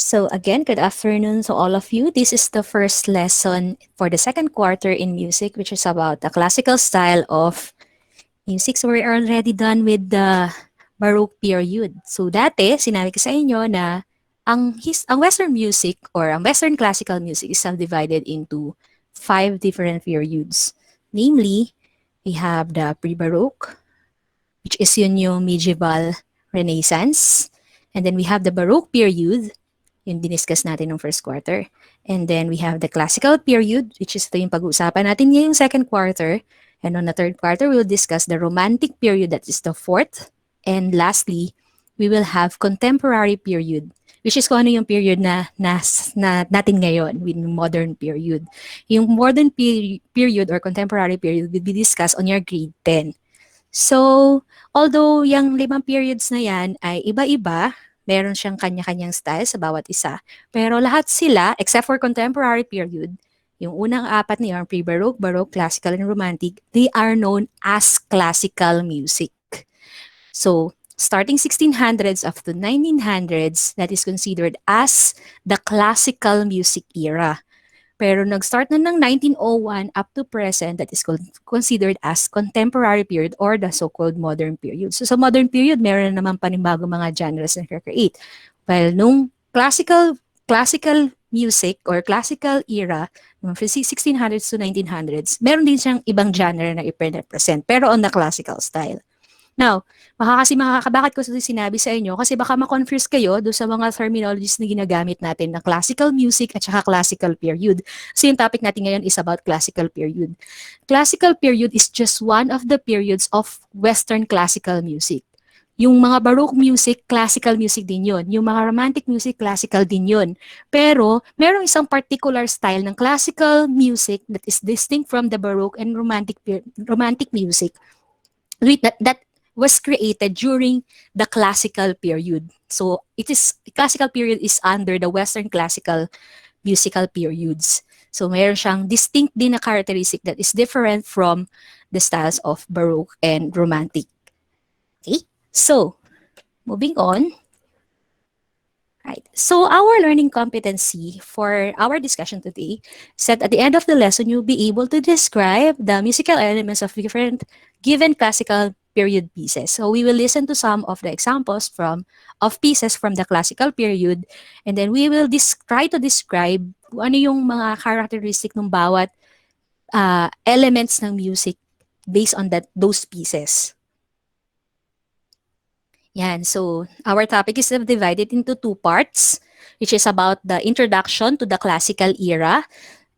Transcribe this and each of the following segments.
So again, good afternoon to all of you. This is the first lesson for the second quarter in music, which is about the classical style of music. So we're already done with the Baroque period. So dati, sinabi ko sa inyo na ang Western music or ang Western classical music is subdivided into 5 different periods. Namely, we have the pre-Baroque, which is yun yung medieval Renaissance. And then we have the Baroque period, yung diniscuss natin ng first quarter. And then we have the classical period, which is ito yung pag-uusapan natin ngayong second quarter. And on the third quarter, we will discuss the romantic period, that is the fourth. And lastly, we will have contemporary period, which is kung ano yung period na natin ngayon, with modern period. Yung modern period or contemporary period will be discussed on your grade 10. So, although yung 5 periods na yan ay iba-iba, meron siyang kanya-kanyang style sa bawat isa. Pero lahat sila, except for contemporary period, yung unang 4 na yun, pre-Baroque, Baroque, Classical, and Romantic, they are known as classical music. So, starting 1600s up to 1900s, that is considered as the classical music era. Pero nag-start na ng 1901 up to present, that is considered as contemporary period or the so-called modern period. So sa modern period, meron na naman panibagong mga genres na create. While nung classical music or classical era, from 1600s to 1900s, meron din siyang ibang genre na i-present, pero on the classical style. Now, bakit ko sinabi sa inyo? Kasi baka ma-confuse kayo doon sa mga terminologies na ginagamit natin ng classical music at saka classical period. So yung topic natin ngayon is about classical period. Classical period is just one of the periods of Western classical music. Yung mga Baroque music, classical music din yun. Yung mga romantic music, classical din yun. Pero, merong isang particular style ng classical music that is distinct from the Baroque and romantic music that was created during the classical period. So classical period is under the Western classical musical periods. So mayroon siyang distinct din na characteristic that is different from the styles of Baroque and Romantic. Okay, so moving on. Right. So our learning competency for our discussion today said at the end of the lesson, you'll be able to describe the musical elements of different given classical period pieces. So we will listen to some of the examples of pieces from the classical period, and then we will try to describe ano yung mga characteristic ng bawat elements ng music based on those pieces. Yan, so our topic is divided into 2 parts, which is about the introduction to the classical era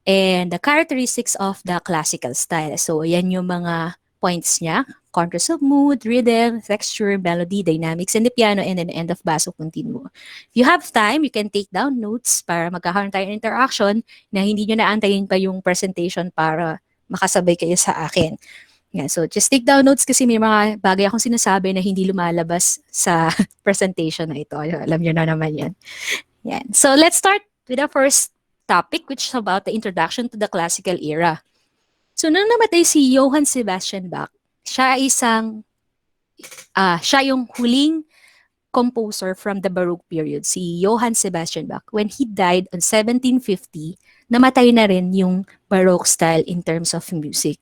and the characteristics of the classical style. So yan yung mga points niya: contrast of mood, rhythm, texture, melody, dynamics, and the piano, and then end of basso continuo. If you have time, you can take down notes para magkakaroon tayo ng interaction na hindi nyo naantayin pa yung presentation para makasabay kayo sa akin. Yeah, so just take down notes kasi may mga bagay akong sinasabi na hindi lumalabas sa presentation na ito. Alam nyo na naman yan. Yan. So let's start with the first topic, which is about the introduction to the classical era. So nung namatay si Johann Sebastian Bach, siya yung huling composer from the Baroque period, si Johann Sebastian Bach. When he died on 1750, namatay na rin yung Baroque style in terms of music.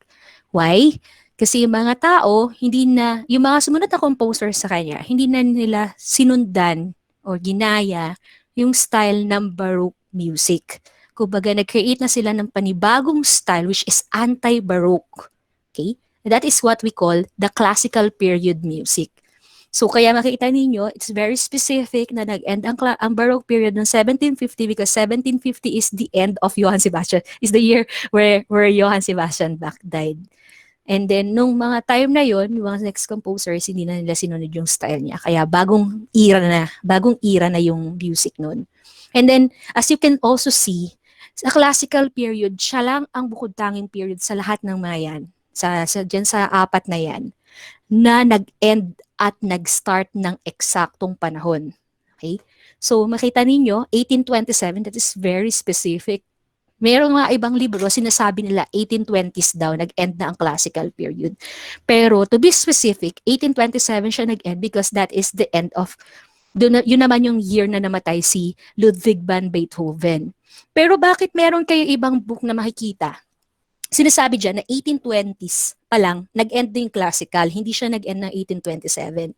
Why? Kasi yung mga tao, yung mga sumunod na composer sa kanya, hindi na nila sinundan o ginaya yung style ng Baroque music. Kumbaga, nag-create na sila ng panibagong style which is anti-Baroque. Okay? That is what we call the classical period music. So kaya makita ninyo, it's very specific na nag-end ang Baroque period ng 1750 because 1750 is the end of Johann Sebastian, is the year where Johann Sebastian Bach died. And then, nung mga time na yon, yung mga next composers, hindi na nila sinunod yung style niya. Kaya bagong era na yung music nun. And then, as you can also see, sa classical period, siya lang ang bukod-tanging period sa lahat ng mga yan, dyan sa 4 na yan, na nag-end at nag-start ng eksaktong panahon. Okay? So, makita ninyo, 1827, that is very specific. Merong mga ibang libro, sinasabi nila 1820s daw, nag-end na ang classical period. Pero to be specific, 1827 siya nag-end because that is the end of Yun naman yung year na namatay si Ludwig van Beethoven. Pero bakit meron kayo ibang book na makikita? Sinasabi dyan na 1820s pa lang, nag-end na yung classical, hindi siya nag-end ng 1827.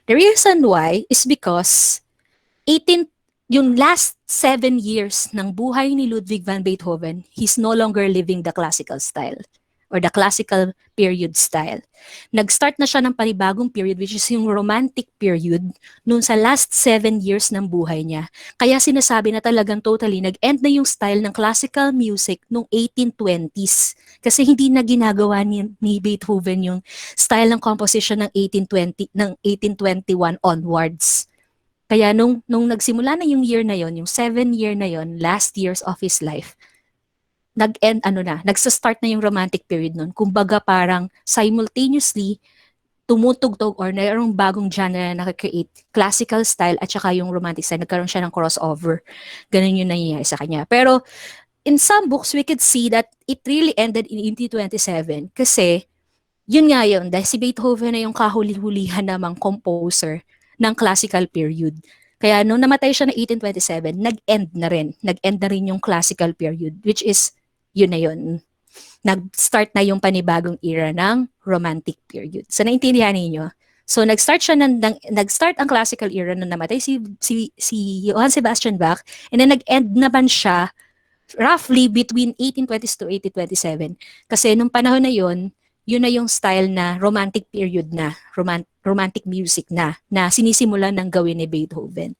The reason why is because 18 yung last 7 years ng buhay ni Ludwig van Beethoven, he's no longer living the classical style or the classical period style. Nag-start na siya ng panibagong period which is yung romantic period noon sa last 7 years ng buhay niya. Kaya sinasabi na talagang totally nag-end na yung style ng classical music noong 1820s. Kasi hindi na ginagawa ni Beethoven yung style ng composition ng 1820 ng 1821 onwards. Kaya nung nagsimula na yung year na yon, yung 7 year na yon, last years of his life, nagsa-start na yung romantic period nun. Kumbaga parang simultaneously tumutugtog or mayroong bagong genre na nakakreate, classical style at saka yung romantic style, nagkaroon siya ng crossover. Ganun yung nangyayari sa kanya. Pero in some books, we could see that it really ended in 1827 kasi yun nga yun, dahil si Beethoven na yung kahuli-hulihan namang composer ng classical period. Kaya nung namatay siya ng 1827, nag-end na rin. Nag-end na rin yung classical period, which is, yun na yun. Nag-start na yung panibagong era ng romantic period. So, naintindihan niyo? So, nag-start ang classical era nung namatay si Johann Sebastian Bach, and then nag-end naman siya roughly between 1820s to 1827. Kasi nung panahon na yun na yung style na romantic period na, romantic music na sinisimulan ng gawin ni Beethoven.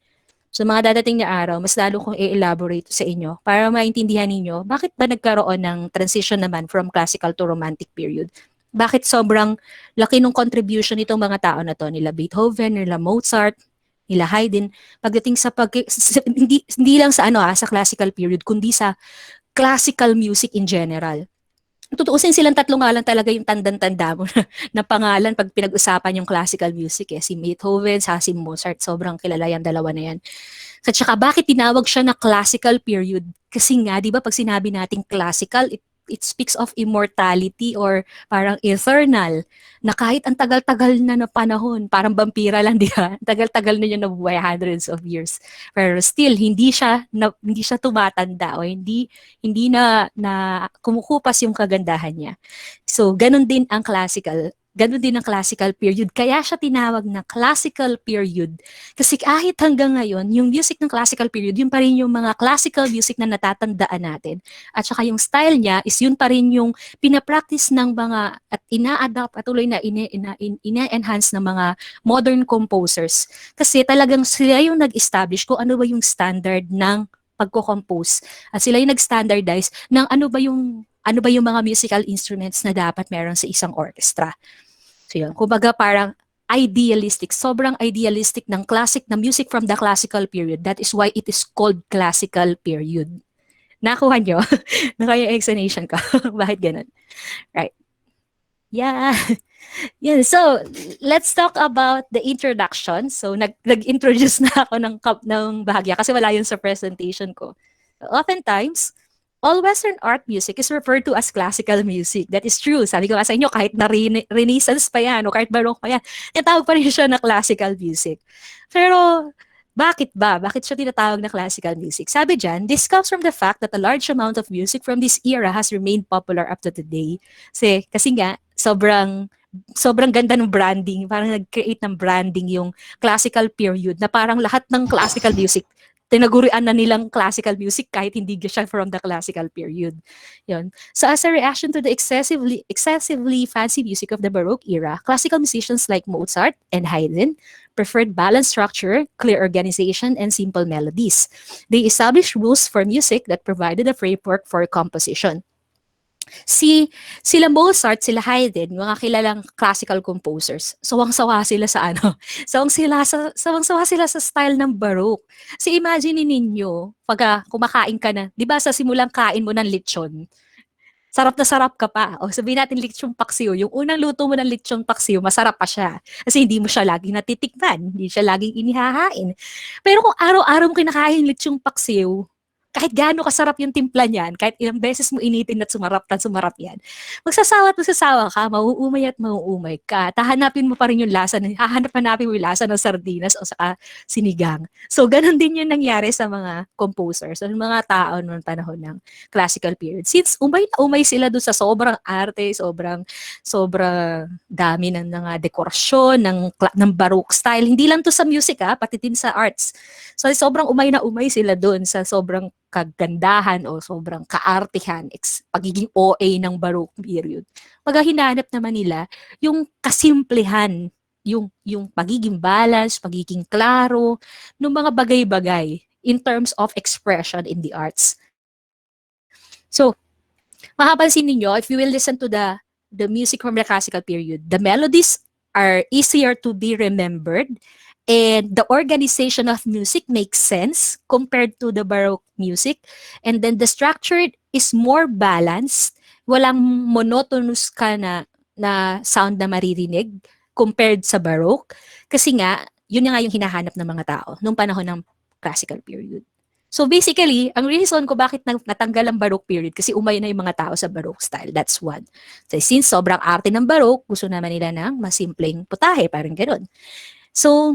So mga dadating na araw, mas lalo kong i-elaborate sa inyo para maintindihan ninyo bakit ba nagkaroon ng transition naman from classical to romantic period. Bakit sobrang laki ng contribution nitong mga tao na to, nila Beethoven, nila Mozart, nila Haydn, pagdating sa hindi lang sa sa classical period, kundi sa classical music in general. Tutuusin silang tatlo nga lang talaga yung tandang-tanda mo na pangalan pag pinag-usapan yung classical music si Beethoven, si Mozart, sobrang kilala yung dalawa na yan. At saka bakit tinawag siya na classical period? Kasi nga, di ba pag sinabi nating classical, it speaks of immortality or parang eternal, na kahit ang tagal-tagal na panahon, parang vampira lang, di ba? Tagal-tagal na niya nabuhay, hundreds of years. Pero still, hindi siya tumatanda o hindi na kumukupas yung kagandahan niya. So, ganun din ang classical period. Kaya siya tinawag na classical period. Kasi kahit hanggang ngayon, yung music ng classical period, yun pa rin yung mga classical music na natatandaan natin. At saka yung style niya is yun pa rin yung pinapractice ng mga at ina-adapt at tuloy na ina-enhance ng mga modern composers. Kasi talagang sila yung nag-establish kung ano ba yung standard ng pagko-compose. At sila yung nag-standardize ng ano ba yung mga musical instruments na dapat meron sa isang orchestra. So yun, kumbaga parang idealistic, sobrang idealistic ng music from the classical period. That is why it is called classical period. Nakuha nyo? Nakuha yung explanation ko. Bakit ganun? Right. Yeah. Yeah, so let's talk about the introduction. So nag-introduce na ako ng bahagya kasi wala yun sa presentation ko. Oftentimes, all Western art music is referred to as classical music. That is true. Sabi ko sa inyo, kahit na Renaissance pa yan o kahit Baroque pa yan, tinatawag pa rin siya na classical music. Pero bakit ba? Bakit siya tinatawag na classical music? Sabi dyan, this comes from the fact that a large amount of music from this era has remained popular up to today. Kasi nga, sobrang ganda ng branding. Parang nag-create ng branding yung classical period na parang lahat ng classical music tinagurian na nilang classical music kahit hindi siya from the classical period. Yun. So as a reaction to the excessively fancy music of the Baroque era, classical musicians like Mozart and Haydn preferred balanced structure, clear organization, and simple melodies. They established rules for music that provided a framework for composition. Sila Mozart, sila Haydn, mga kilalang classical composers, sawang-sawa sila sa sawang-sawa sila sa style ng Baroque. Imagine ninyo, pag kumakain ka na, di ba sa simulang kain mo ng lechon, sarap na sarap ka pa. O sabihin natin lechong paksiw, yung unang luto mo ng lechong paksiw, masarap pa siya. Kasi hindi mo siya laging natitikman, hindi siya laging inihahain. Pero kung araw-araw mo kinakain lechong paksiw, kahit gaano kasarap yung timpla niyan, kahit ilang beses mo initin at sumarap yan, magsasawa ka, mauumay at mauumay ka. Hahanapin mo pa rin yung lasa, hahanapin mo yung lasa ng sardinas o saka sinigang. So, ganun din yung nangyari sa mga composers, o mga tao noong panahon ng classical period. Since umay na umay sila doon sa sobrang arte, sobrang dami ng mga dekorasyon, ng Baroque style. Hindi lang to sa music, pati din sa arts. So, sobrang umay na umay sila doon sa sobrang kagandahan o sobrang kaartihan, pagiging OA ng Baroque period. Pag hinanap naman nila yung kasimplehan, yung pagiging balance, pagiging klaro, ng mga bagay-bagay in terms of expression in the arts. So, mapapansin ninyo, if you will listen to the music from the classical period, the melodies are easier to be remembered, and the organization of music makes sense compared to the Baroque music, and then the structure is more balanced, walang monotonous ka na sound na maririnig compared sa Baroque, kasi nga, yun nga yung hinahanap ng mga tao nung panahon ng classical period. So basically, ang reason ko bakit natanggal ang Baroque period kasi umay na yung mga tao sa Baroque style. That's one. So since sobrang arte ng Baroque, gusto naman nila ng masimpleng putahe, parang gano'n. So,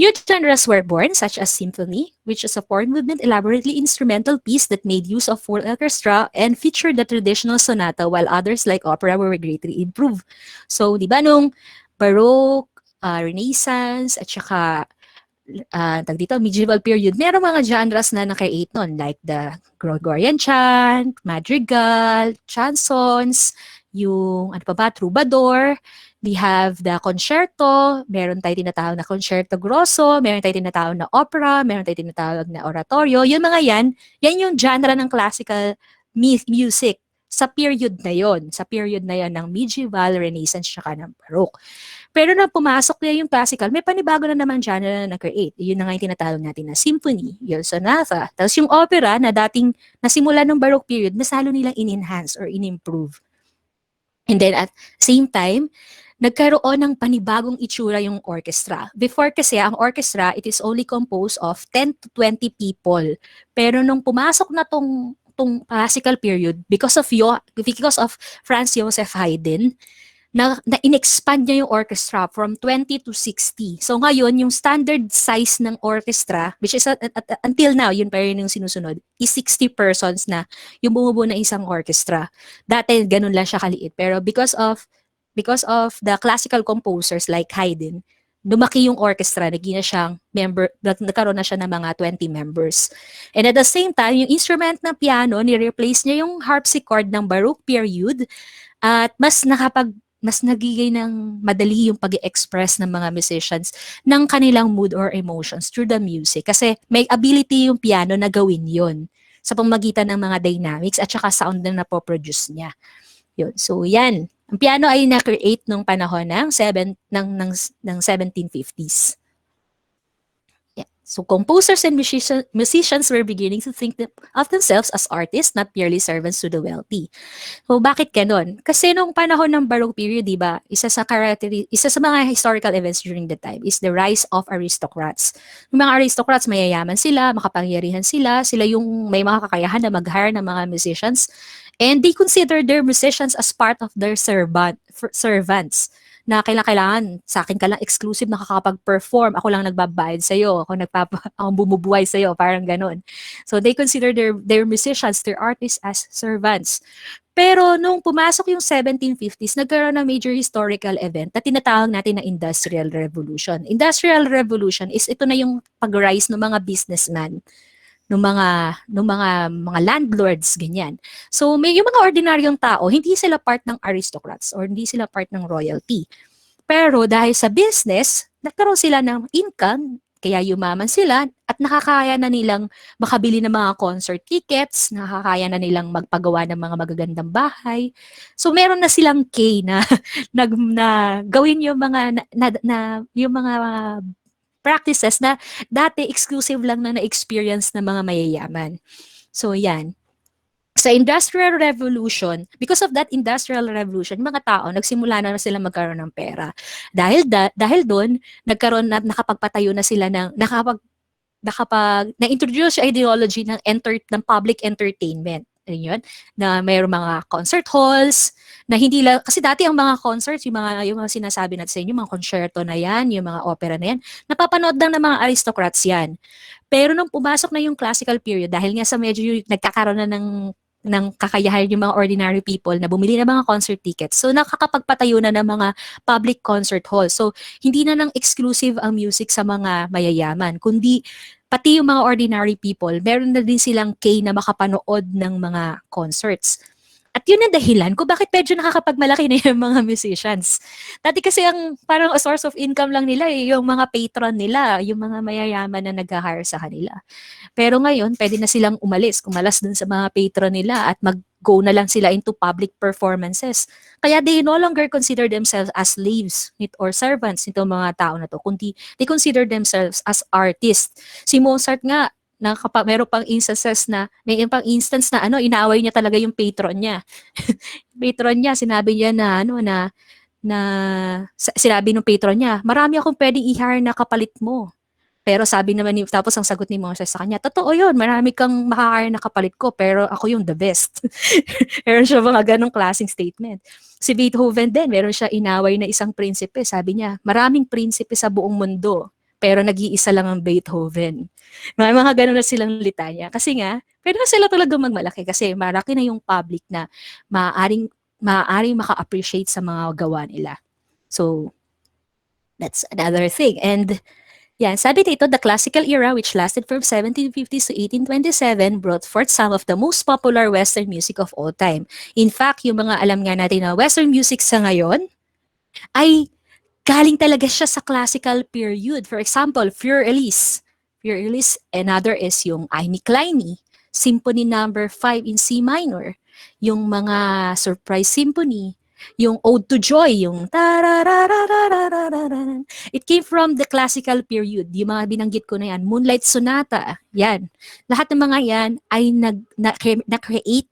new genres were born, such as symphony, which is a four-movement, elaborately instrumental piece that made use of full orchestra and featured the traditional sonata, while others like opera were greatly improved. So, di ba nung Baroque, Renaissance, at saka dito, medieval period, merong mga genres na naka-create nun, like the Gregorian chant, madrigal, chansons, yung, ano pa ba, troubadour, we have the concerto, meron tayo tinatawag na concerto grosso, meron tayo tinatawag na opera, meron tayo tinatawag na oratorio, yung mga yan yung genre ng classical music sa period na yon, ng medieval, Renaissance, saka ng Baroque. Pero nang pumasok na yung classical, may panibago na naman genre na na-create. Yun na nga yung tinatawag natin na symphony, yung sonata. Tapos yung opera na dating nasimula ng Baroque period, mas lalo nilang in-enhance or in-improve. And then at same time, nagkaroon ng panibagong itsura yung orchestra. Before kasi, ang orchestra, it is only composed of 10 to 20 people. Pero nung pumasok na tong classical period, because of Franz Joseph Haydn, na in-expand niya yung orchestra from 20 to 60. So ngayon, yung standard size ng orchestra, which is until now, yun pa rin yung sinusunod, is 60 persons na yung bumubuo ng isang orchestra. Dati, ganun lang siya kaliit. Pero because of the classical composers like Haydn, lumaki yung orchestra, naging na siyang nagkaroon na siya ng mga 20 members. And at the same time, yung instrument ng piano, ni-replace niya yung harpsichord ng Baroque period, at mas nagigay ng madali yung pag-express ng mga musicians ng kanilang mood or emotions through the music. Kasi may ability yung piano na gawin yon sa pamamagitan ng mga dynamics at saka sound na napoproduce niya. Yun. So yan. Ang piano ay na-create nung panahon ng 1750s. So composers and musicians were beginning to think of themselves as artists, not merely servants to the wealthy. So bakit ganon? Kasi nung panahon ng Baroque period, di ba, isa sa mga historical events during the time is the rise of aristocrats. Yung mga aristocrats, mayayaman sila, makapangyarihan sila yung may mga kakayahan na mag-hire ng mga musicians, and they consider their musicians as part of their servants, na kailangan sa akin ka lang exclusive nakakapag-perform, ako lang nagbabayad sa'yo, ako bumubuhay sa'yo, parang ganun. So they consider their musicians, their artists as servants. Pero nung pumasok yung 1750s, nagkaroon ng major historical event na tinatawag natin na Industrial Revolution. Industrial Revolution is ito na yung pag-rise ng mga businessman, ng mga landlords, ganyan. So may yung mga ordinaryong tao, hindi sila part ng aristocrats or hindi sila part ng royalty. Pero dahil sa business, nagkaroon sila ng income, kaya yumaman sila at nakakaya na nilang makabili ng mga concert tickets, nakakaya na nilang magpagawa ng mga magagandang bahay. So meron na silang na gawin yung mga yung mga practices na dati exclusive lang na na-experience ng mga mayayaman. So yan. Sa Industrial Revolution, because of that Industrial Revolution, mga tao nagsimula na sila magkaroon ng pera. Dahil doon, nakapagpatayo na sila nakapag na-introduce yung ideology ng public entertainment. Ayun yun, na mayroong mga concert halls, na hindi lang, kasi dati ang mga concerts, yung mga sinasabi natin sa inyo, yung mga concerto na yan, yung mga opera na yan, napapanood lang ng mga aristocrats yan. Pero nung pumasok na yung classical period, dahil nga sa medyo nagkakaroon na ng kakayahan yung mga ordinary people na bumili ng mga concert tickets. So nakakapagpatayo na ng mga public concert hall. So hindi na lang exclusive ang music sa mga mayayaman, kundi pati yung mga ordinary people, meron na din silang kay na makapanood ng mga concerts. At yun ang dahilan kung bakit medyo nakakapagmalaki na yung mga musicians. Dati kasi ang parang a source of income lang nila yung mga patron nila, yung mga mayayaman na nag-hire sa kanila. Pero ngayon, pwede na silang kumalas dun sa mga patron nila at mag-go na lang sila into public performances. Kaya they no longer consider themselves as slaves or servants nito mga tao na to, kundi they consider themselves as artists. Si Mozart nga, meron pang instances na, may pang instance na inaaway niya talaga yung patron niya. Patron niya, sinabi niya na sinabi ng patron niya, marami akong pwedeng i-hire na kapalit mo. Pero sabi naman tapos ang sagot ni Moses sa kanya, totoo yun, marami kang makakaya na kapalit ko, pero ako yung the best. Meron siya mga ganong klaseng statement. Si Beethoven din, meron siya inaway na isang prinsipe. Sabi niya, maraming prinsipe sa buong mundo, pero nag-iisa lang ang Beethoven. May mga ganon na silang litanya. Kasi nga, pwede na sila talaga magmalaki kasi maraki na yung public na maaaring maka-appreciate sa mga gawa nila. So, that's another thing. And yan, sabi dito, the classical era, which lasted from 1750s to 1827, brought forth some of the most popular Western music of all time. In fact, yung mga alam nga natin na Western music sa ngayon, ay galing talaga siya sa classical period. For example, Für Elise. Für Elise, another is yung Eine Kleine, Symphony number 5 in C minor, yung mga Surprise Symphony, yung Ode to Joy, yung it came from the classical period. Yung mga binanggit ko na yan, Moonlight Sonata, yan. Lahat ng mga yan ay na-create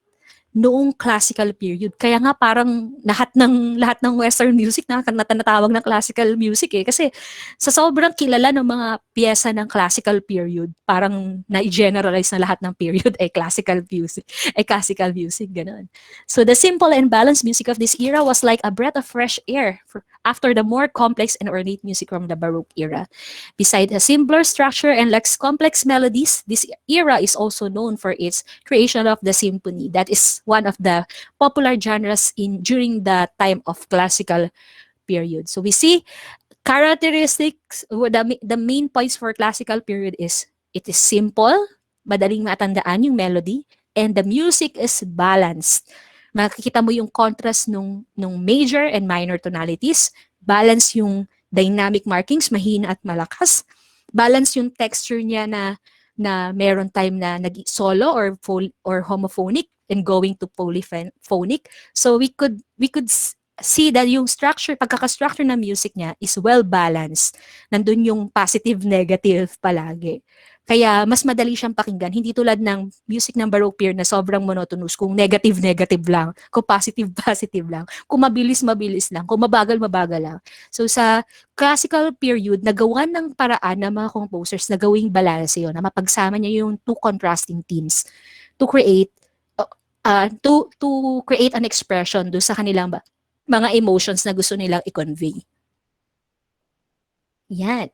noong classical period. Kaya nga parang lahat ng Western music na natatawag ng classical music kasi sa sobrang kilala ng mga piyesa ng classical period, parang na-generalize na lahat ng period ay classical music, ganun. So the simple and balanced music of this era was like a breath of fresh air after the more complex and ornate music from the Baroque era. Besides a simpler structure and less complex melodies, this era is also known for its creation of the symphony. That is one of the popular genres during the time of classical period. So we see characteristics, the main points for classical period is it is simple, madaling matandaan yung melody, and the music is balanced. Makikita mo yung contrast nung major and minor tonalities, balance yung dynamic markings, mahina at malakas, balance yung texture niya na meron time na nag-solo or homophonic and going to polyphonic. So we could see that yung pagkaka-structure ng music niya is well balanced. Nandun yung positive, negative palagi. Kaya mas madali siyang pakinggan. Hindi tulad ng music ng Baroque period na sobrang monotonous. Kung negative, negative lang. Kung positive, positive lang. Kung mabilis, mabilis lang. Kung mabagal, mabagal lang. So sa classical period, nagawa ng paraan ng mga composers na gawing balance yun, na mapagsama niya yung two contrasting themes to create an expression do sa kanilang mga emotions na gusto nilang i-convey. Yan.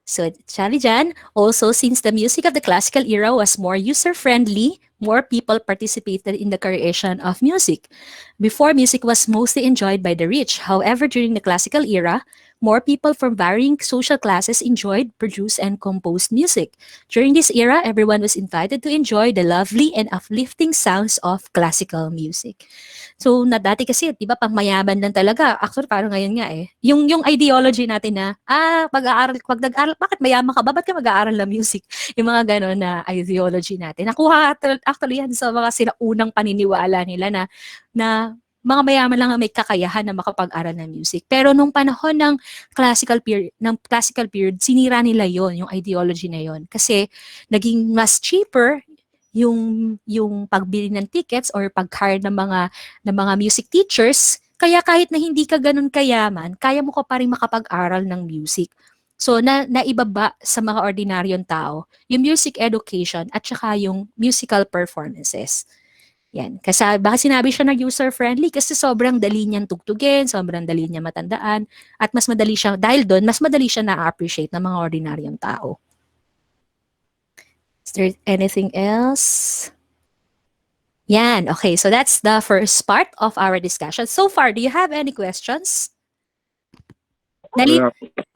So, Charlie Jan, also since the music of the classical era was more user-friendly, more people participated in the creation of music. Before, music was mostly enjoyed by the rich. However, during the classical era, more people from varying social classes enjoyed, produced, and composed music. During this era, everyone was invited to enjoy the lovely and uplifting sounds of classical music. So, dati kasi, di ba, pang mayaman lang talaga. Actually, parang ngayon nga Yung ideology natin na, pag nag-aaral, bakit mayaman ka ba? Ba't ka mag-aaral ng music? Yung mga gano'n na ideology natin. Nakuha actually yan sa mga sinaunang paniniwala nila na mga mayaman lang ang may kakayahan na makapag-aral ng music. Pero nung panahon ng classical period, sinira nila yung ideology na yon. Kasi naging mas cheaper yung pagbili ng tickets or pag-hire ng mga music teachers. Kaya kahit na hindi ka ganun kayaman, kaya mo ka pa rin makapag-aral ng music. So, naibaba sa mga ordinaryong tao yung music education at saka yung musical performances. Yan. Kasi baka sinabi siya na user-friendly kasi sobrang dali niyang tugtugin, sobrang dali niya matandaan, at mas madali siya, dahil doon, mas madali siya na-appreciate ng mga ordinaryong tao. Is there anything else? Yan. Okay, so that's the first part of our discussion. So far, do you have any questions? Dali.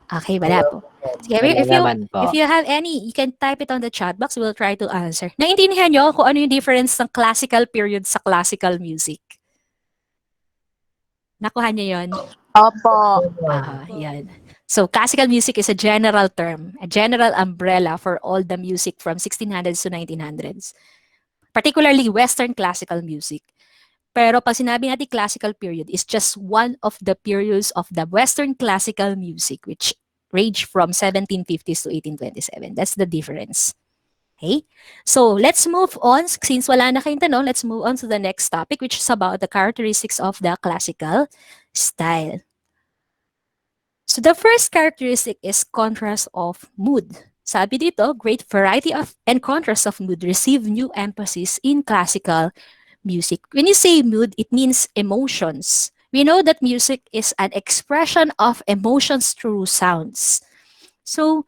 Okay, wala po. Sige, Wala naman if po. you have any, you can type it on the chat box. We'll try to answer. Naintindihan niyo kung ano yung difference ng classical period sa classical music? Nakuha niyo yun? Opo. Yan. So, classical music is a general term, a general umbrella for all the music from 1600s to 1900s. Particularly Western classical music. Pero pag sinabi natin classical period is just one of the periods of the Western classical music which range from 1750s to 1827. That's the difference. Okay? So, let's move on. Since wala na kayong tanong, let's move on to the next topic which is about the characteristics of the classical style. So, the first characteristic is contrast of mood. Sabi dito, great variety of and contrast of mood receive new emphasis in classical music. When you say mood, it means emotions. We know that music is an expression of emotions through sounds. So,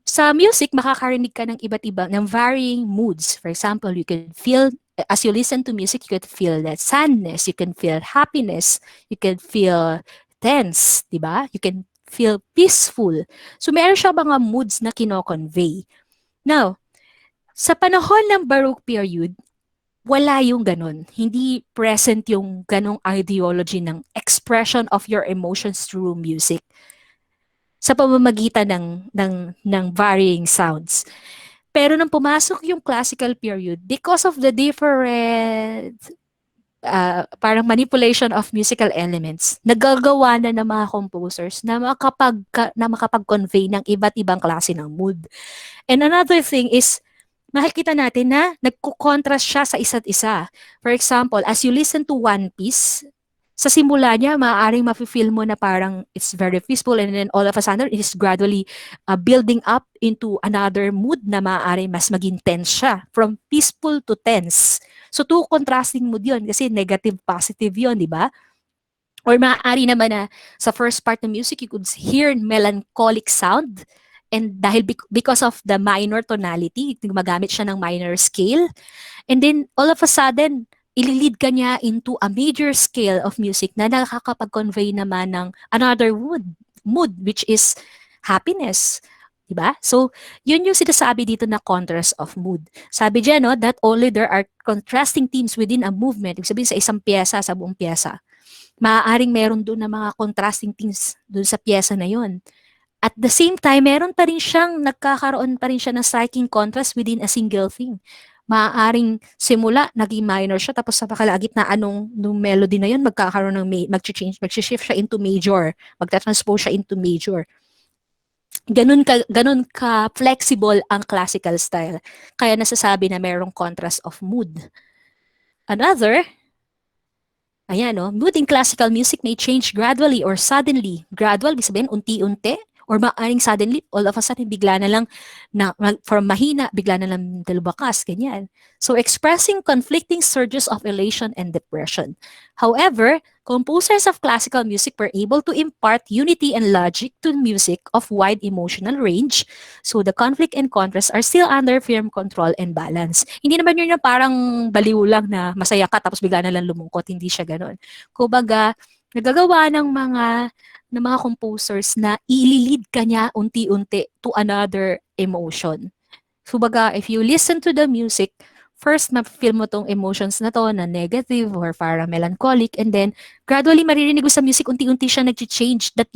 sa music, makakarinig ka ng iba't iba, ng varying moods. For example, you can feel, as you listen to music, you could feel that sadness, you can feel happiness, you can feel tense, di ba? You can feel peaceful. So, meron siya mga moods na kino-convey. Now, sa panahon ng Baroque period, wala yung ganun. Hindi present yung ganong ideology ng expression of your emotions through music sa pamamagitan ng varying sounds. Pero nang pumasok yung classical period, because of the different parang manipulation of musical elements, nagagawa na ng mga composers na makapag-convey ng iba't ibang klase ng mood. And another thing is, makikita natin na nagko-contrast siya sa isa't isa. For example, as you listen to One Piece, sa simula niya, maaaring mafe-feel mo na parang it's very peaceful and then all of a sudden, it is gradually building up into another mood na maaaring mas maging tense siya. From peaceful to tense. So, two contrasting mood yun kasi negative, positive yun, di ba? Or maaari naman na sa first part ng music, you could hear melancholic sound. And dahil because of the minor tonality, gumagamit siya ng minor scale. And then, all of a sudden, ililid ka niya into a major scale of music na nakakapag-convey naman ng another mood which is happiness. Diba? So, yun yung sinasabi dito na contrast of mood. Sabi dyan, no, that only there are contrasting themes within a movement. Ibig sabihin sa isang pyesa, sa buong pyesa. Maaaring meron doon na mga contrasting themes doon sa pyesa na yun. At the same time, meron pa rin siyang, nagkakaroon pa rin siya ng striking contrast within a single thing. Maaaring simula, naging minor siya, tapos sa pakalagitnaan nung melody na yun, magkakaroon ng, mag-shift siya into major, magta-transpose siya into major. Ganun ka flexible ang classical style. Kaya nasasabi na merong contrast of mood. Another, ayan, no? Mood in classical music may change gradually or suddenly. Gradual, ibig sabihin, unti-unti. Or maaaring suddenly, all of a sudden, bigla na lang, from mahina, bigla na lang lumakas, ganyan. So, expressing conflicting surges of elation and depression. However, composers of classical music were able to impart unity and logic to music of wide emotional range. So, the conflict and contrast are still under firm control and balance. Hindi naman yun yung parang baliw lang na masaya ka tapos bigla na lang lumungkot. Hindi siya ganun. Kumbaga, nagagawa ng mga composers na ililid ka niya unti-unti to another emotion. So baga, if you listen to the music, first ma-feel mo tong emotions na to na negative or parang melancholic, and then gradually maririnig mo sa music unti-unti siya nag-change that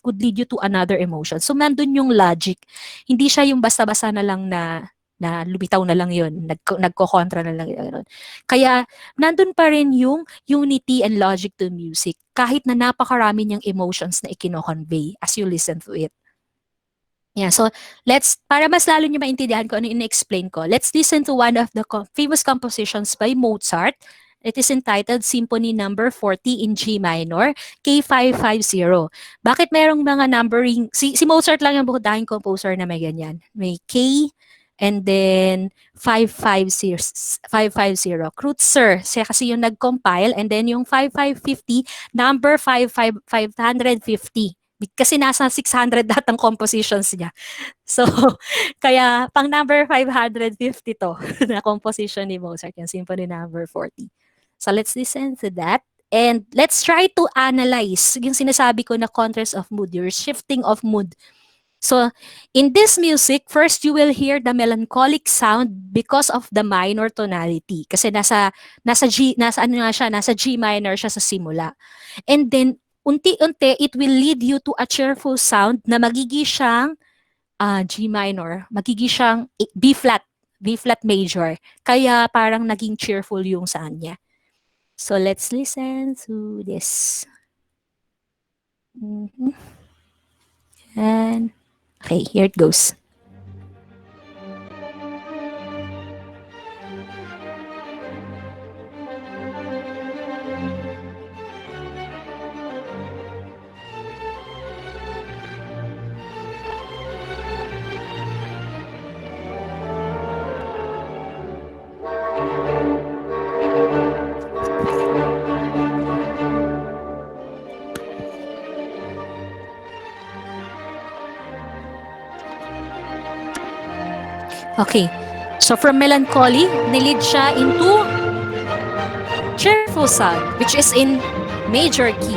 could lead you to another emotion. So nandun yung logic. Hindi siya yung basta-basta na lang na lumitaw na lang yun, nagko-kontra na lang yun. Kaya nandun pa rin yung unity and logic to music kahit na napakarami niyang emotions na ikino-convey as you listen to it. Yeah, so para mas lalo niyo maintindihan ko ano in-explain ko, let's listen to one of the famous compositions by Mozart. It is entitled Symphony Number 40 in G minor, K550. Bakit merong mga numbering? Si Mozart lang yung bukodahing composer na may ganyan. May K and then 550. 550. Kreutzer, siya kasi yung nag-compile, and then yung 5550, number 550. Kasi nasa 600 datang compositions niya. So, kaya pang number 550 to na composition ni Mozart, yung Symphony number 40. So, let's listen to that. And let's try to analyze yung sinasabi ko na contrast of mood, your shifting of mood. So, in this music, first you will hear the melancholic sound because of the minor tonality. Kasi nasa G minor siya sa simula. And then unti-unti it will lead you to a cheerful sound na magiging siyang G minor, magiging siyang B flat major. Kaya parang naging cheerful yung sound niya. So let's listen to this. And okay, here it goes. Okay. So from melancholy, nilid siya into cheerful sound, which is in major key.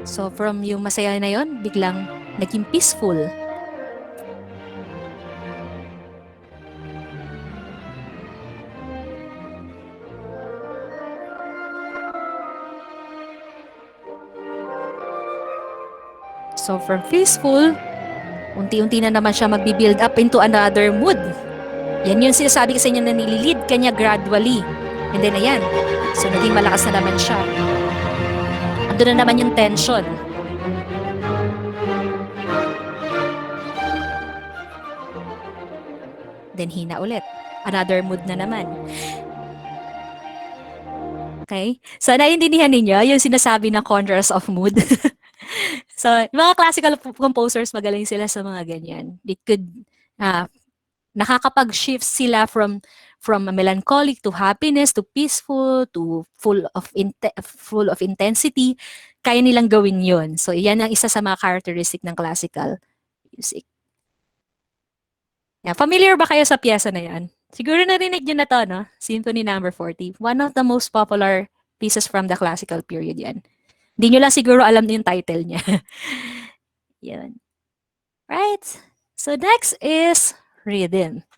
So from yung masaya na yon, biglang naging peaceful. So from peaceful, unti-unti na naman siya magbi-build up into another mood. Yan yung sinasabi kasi niya na nililid kanya gradually. And then ayan, so naging malakas na naman siya. Ando na naman yung tension. Then hina ulit. Another mood na naman. Okay? So naiintindihan ninyo yung sinasabi na contrast of mood. So, mga classical composers, magaling sila sa mga ganyan. It could, nakakapag-shift sila from melancholic to happiness, to peaceful, to full of intensity. Kaya nilang gawin yun. So, yan ang isa sa mga characteristic ng classical music. Yeah, familiar ba kayo sa piyesa na yan? Siguro narinig nyo na to, no? Symphony number 40. One of the most popular pieces from the classical period yan. Hindi nyo lang siguro alam yung title niya. Yun. Right? So next is rhythm.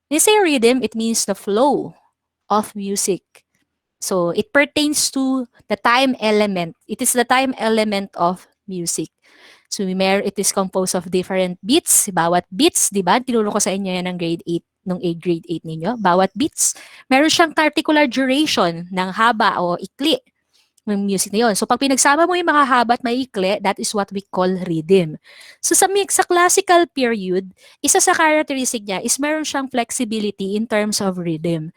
When you say rhythm, it means the flow of music. So it pertains to the time element. It is the time element of music. So it is composed of different beats. Bawat beats, di ba? Tinuro ko sa inyo yan ng grade 8, nung grade 8 ninyo. Bawat beats, meron siyang particular duration ng haba o ikli ng music na yun. So pag pinagsama mo yung mga haba at maikli, that is what we call rhythm. So sa classical period, isa sa characteristic niya is meron siyang flexibility in terms of rhythm.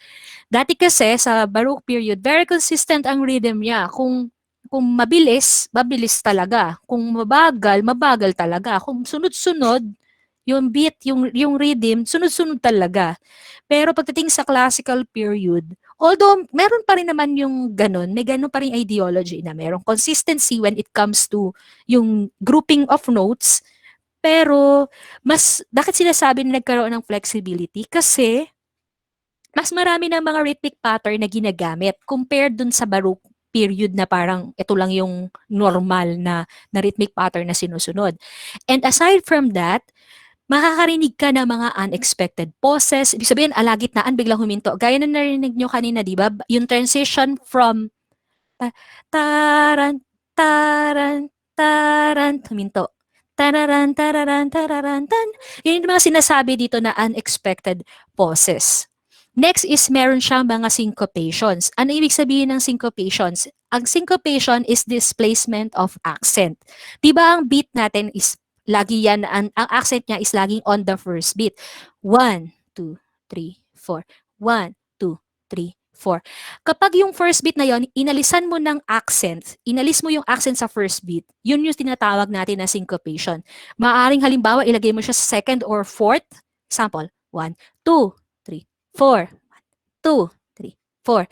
Dati kasi sa Baroque period, very consistent ang rhythm niya. Kung mabilis, mabilis talaga. Kung mabagal, mabagal talaga. Kung sunod-sunod, yung beat, yung rhythm, sunod-sunod talaga. Pero pagdating sa classical period, although meron pa rin naman yung ganun, may ganun pa rin ideology na merong consistency when it comes to yung grouping of notes, pero bakit sinasabi na nagkaroon ng flexibility? Kasi mas marami ng mga rhythmic pattern na ginagamit compared dun sa Baroque period na parang ito lang yung normal na rhythmic pattern na sinusunod. And aside from that, makakarinig ka ng mga unexpected pauses. Ibig sabihin, alagitnaan, biglang huminto. Gaya na narinig nyo kanina, di ba? Yung transition from taran, taran, taran, huminto. Tararan, tararan, tararan, tan. Yun yung mga sinasabi dito na unexpected pauses. Next is meron siyang mga syncopations. Ano ibig sabihin ng syncopations? Ang syncopation is displacement of accent. Di ba ang beat natin is lagi yan, ang accent niya is laging on the first beat. 1, 2, 3, 4. 1, 2, 3, 4. Kapag yung first beat na yon, inalisan mo ng accent, inalis mo yung accent sa first beat, yun yung tinatawag natin na syncopation. Maaring halimbawa, ilagay mo siya sa second or fourth. Example, 1, 2, 3, 4. 2, 3, 4.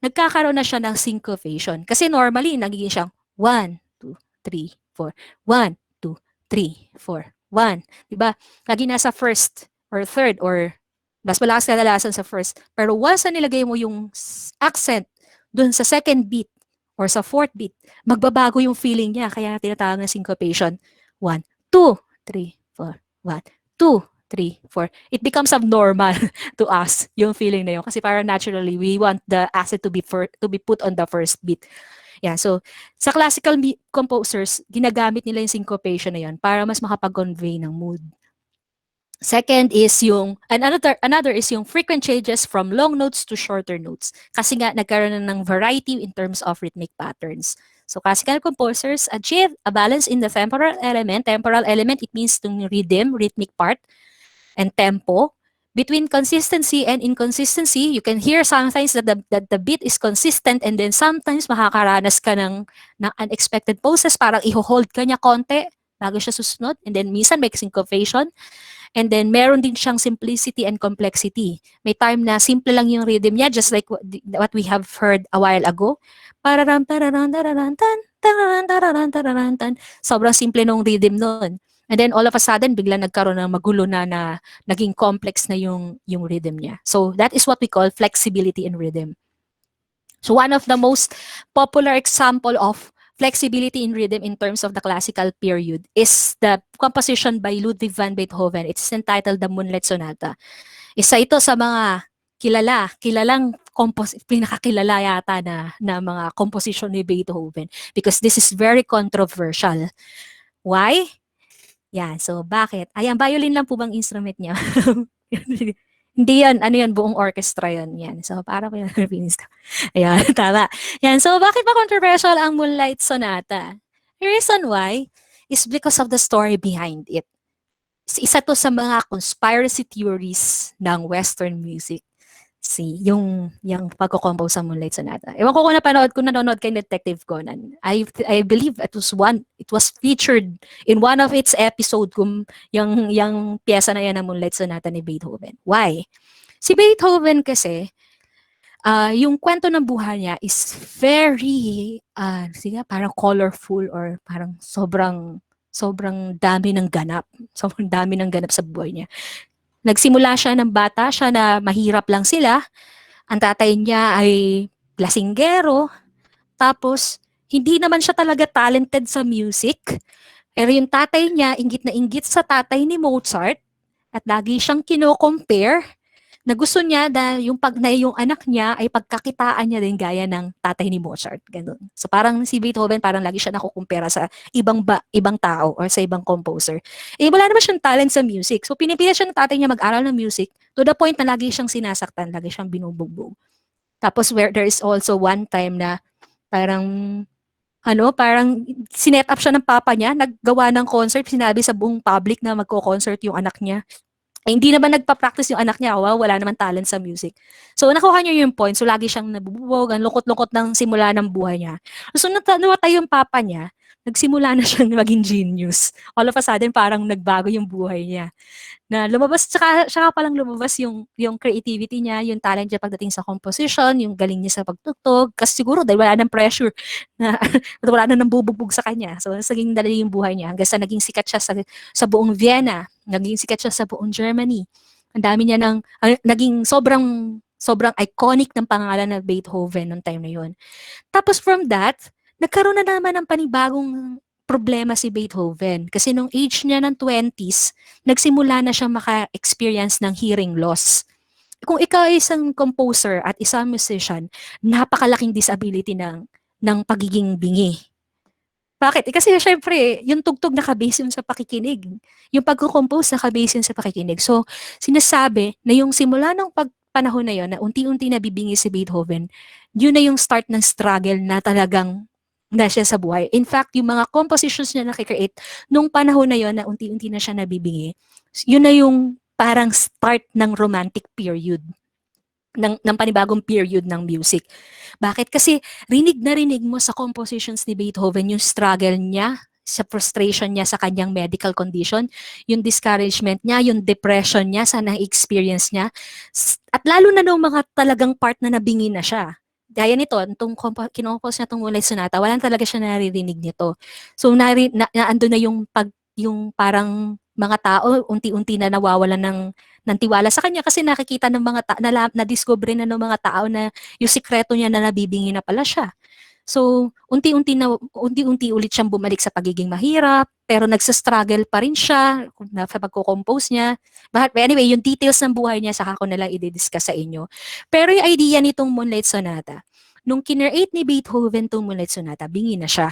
Nagkakaroon na siya ng syncopation. Kasi normally, nagiging siyang 1, 2, 3, 4. 1, 2, 3, 4. 1. Diba? Lagi nasa first or third or mas malakas kadalasan sa first. Pero once na nilagay mo yung accent dun sa second beat or sa fourth beat, magbabago yung feeling niya. Kaya tinatawag na syncopation. 1, 2, 3, 4. 1, 2, 3, 4. It becomes abnormal to us, yung feeling na yun. Kasi parang naturally, we want the accent to be put on the first beat. Yeah, so sa classical composers, ginagamit nila yung syncopation na yun para mas makapag-convey ng mood. Second is yung, another is yung frequent changes from long notes to shorter notes. Kasi nga, nagkaroon na ng variety in terms of rhythmic patterns. So classical composers achieve a balance in the temporal element. Temporal element, it means yung rhythm, rhythmic part, and tempo. Between consistency and inconsistency, you can hear sometimes that the beat is consistent and then sometimes makakaranas ka ng unexpected poses, parang i-hold ka niya konti bago siya susunod. And then minsan may syncopation. And then, meron din siyang simplicity and complexity. May time na simple lang yung rhythm niya, just like what we have heard a while ago. Pararam, tararan, tararan, tan, tararan, tararan, tararan, tan. Sobrang simple nung rhythm nun. And then, all of a sudden, bigla nagkaroon ng magulo na naging complex na yung rhythm niya. So, that is what we call flexibility in rhythm. So, one of the most popular example of flexibility in rhythm in terms of the classical period is the composition by Ludwig van Beethoven. It's entitled The Moonlight Sonata. Isa ito sa mga kilalang pinakakilala yata na mga composition ni Beethoven because this is very controversial. Why? Yan, so bakit? Ayan, violin lang po bang instrument niya? Hindi yan, ano yan, buong orchestra yan. Yan. So, para po yung Philippines ka. Ayan, tama. Yan, so bakit ba controversial ang Moonlight Sonata? The reason why is because of the story behind it. Isa to sa mga conspiracy theories ng Western music. Yung pagko-compose sa Moonlight Sonata. Ewan ko kung nanonood kay Detective Conan. I believe it was featured in one of its episode yung pyesa na yan ng Moonlight Sonata ni Beethoven. Why? Si Beethoven kasi, yung kwento ng buhay niya is very, parang colorful or parang sobrang dami ng ganap. Sobrang dami ng ganap sa buhay niya. Nagsimula siya ng bata siya na mahirap lang sila. Ang tatay niya ay lasinggero. Tapos, hindi naman siya talaga talented sa music. Pero yung tatay niya, inggit na inggit sa tatay ni Mozart. At lagi siyang kino-compare na gusto niya na yung anak niya ay pagkakitaan niya din gaya ng tatay ni Mozart. Ganun. So parang si Beethoven, parang lagi siya nakukumpara sa ibang tao or sa ibang composer. Wala naman siyang talent sa music. So pinipilit siya ng tatay niya mag-aral ng music to the point na lagi siyang sinasaktan, lagi siyang binubugbog. Tapos there is also one time na parang sinet up siya ng papa niya, naggawa ng concert, sinabi sa buong public na magko-concert yung anak niya. Hindi naman nagpa-practice yung anak niya, wala naman talent sa music. So, nakuha niyo yung point. So, lagi siyang nabubog, ang lukot-lukot ng simula ng buhay niya. So, nawatay yung papa niya, nagsimula na siyang maging genius. All of a sudden, parang nagbago yung buhay niya. Na lumabas, saka palang lumabas yung creativity niya, yung talent niya pagdating sa composition, yung galing niya sa pagtugtog. Kasi siguro, dahil wala nang pressure, na wala nang bubugbog sa kanya. So, naging dali yung buhay niya. Hanggang sa naging sikat siya sa buong Vienna. Naging sikat siya sa buong Germany. Ang dami niya naging sobrang iconic ng pangalan na Beethoven noong time na yun. Tapos from that, nagkaroon na naman ng panibagong problema si Beethoven. Kasi nung age niya ng 20s, nagsimula na siyang maka-experience ng hearing loss. Kung ikaw ay isang composer at isang musician, napakalaking disability ng pagiging bingi. Bakit? Kasi syempre, yung tugtog nakabase yun sa pakikinig. Yung pagko-compose nakabase yun sa pakikinig. So, sinasabi na yung simula ng panahon na yon na unti-unti nabibingi si Beethoven, yun na yung start ng struggle na talagang na siya sa buhay. In fact, yung mga compositions niya na create nung panahon na yon na unti-unti na siya nabibingi, yun na yung parang start ng romantic period ng panibagong period ng music. Bakit? Kasi rinig na rinig mo sa compositions ni Beethoven yung struggle niya, sa frustration niya sa kanyang medical condition, yung discouragement niya, yung depression niya sa na-experience niya, at lalo na nung mga talagang part na nabingi na siya. Gaya nito, itong kinompose niya itong Moonlight Sonata, wala talaga siya naririnig nito. So, naando na yung yung parang mga tao, unti-unti na nawawalan ng tiwala sa kanya kasi nakikita ng mga na-discover na ng mga tao na yung sikreto niya na nabibingi na pala siya. So, unti-unti ulit siyang bumalik sa pagiging mahirap, pero nagsa-struggle pa rin siya sa pagko-compose niya. But anyway, yung details ng buhay niya saka ko na lang i-discuss sa inyo. Pero yung idea nitong Moonlight Sonata, nung kineate ni Beethoven tong Moonlight Sonata, bingi na siya.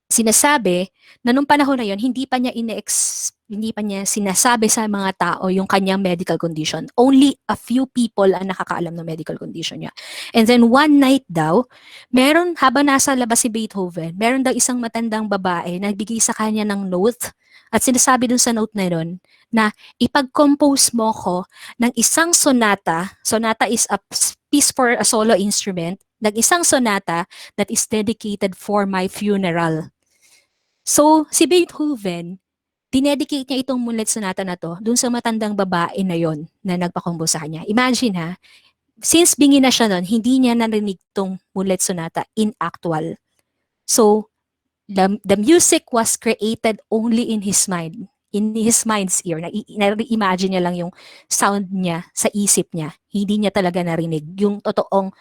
Sinasabi na nung panahon na yon hindi pa niya sinasabi sa mga tao yung kanyang medical condition. Only a few people ang nakakaalam ng medical condition niya. And then one night daw, habang nasa labas si Beethoven, meron daw isang matandang babae na nagbigay sa kanya ng note at sinasabi dun sa note na yun na ipag-compose mo ko ng isang sonata. Sonata is a piece for a solo instrument, ng isang sonata that is dedicated for my funeral. So, si Beethoven, dinedicate niya itong Moonlight Sonata na to dun sa matandang babae na yon na nagpakombo sa kanya. Imagine ha, since bingi na siya nun, hindi niya narinig itong Moonlight Sonata in actual. So, the music was created only in his mind, in his mind's ear. Na-imagine niya lang yung sound niya sa isip niya. Hindi niya talaga narinig yung totoong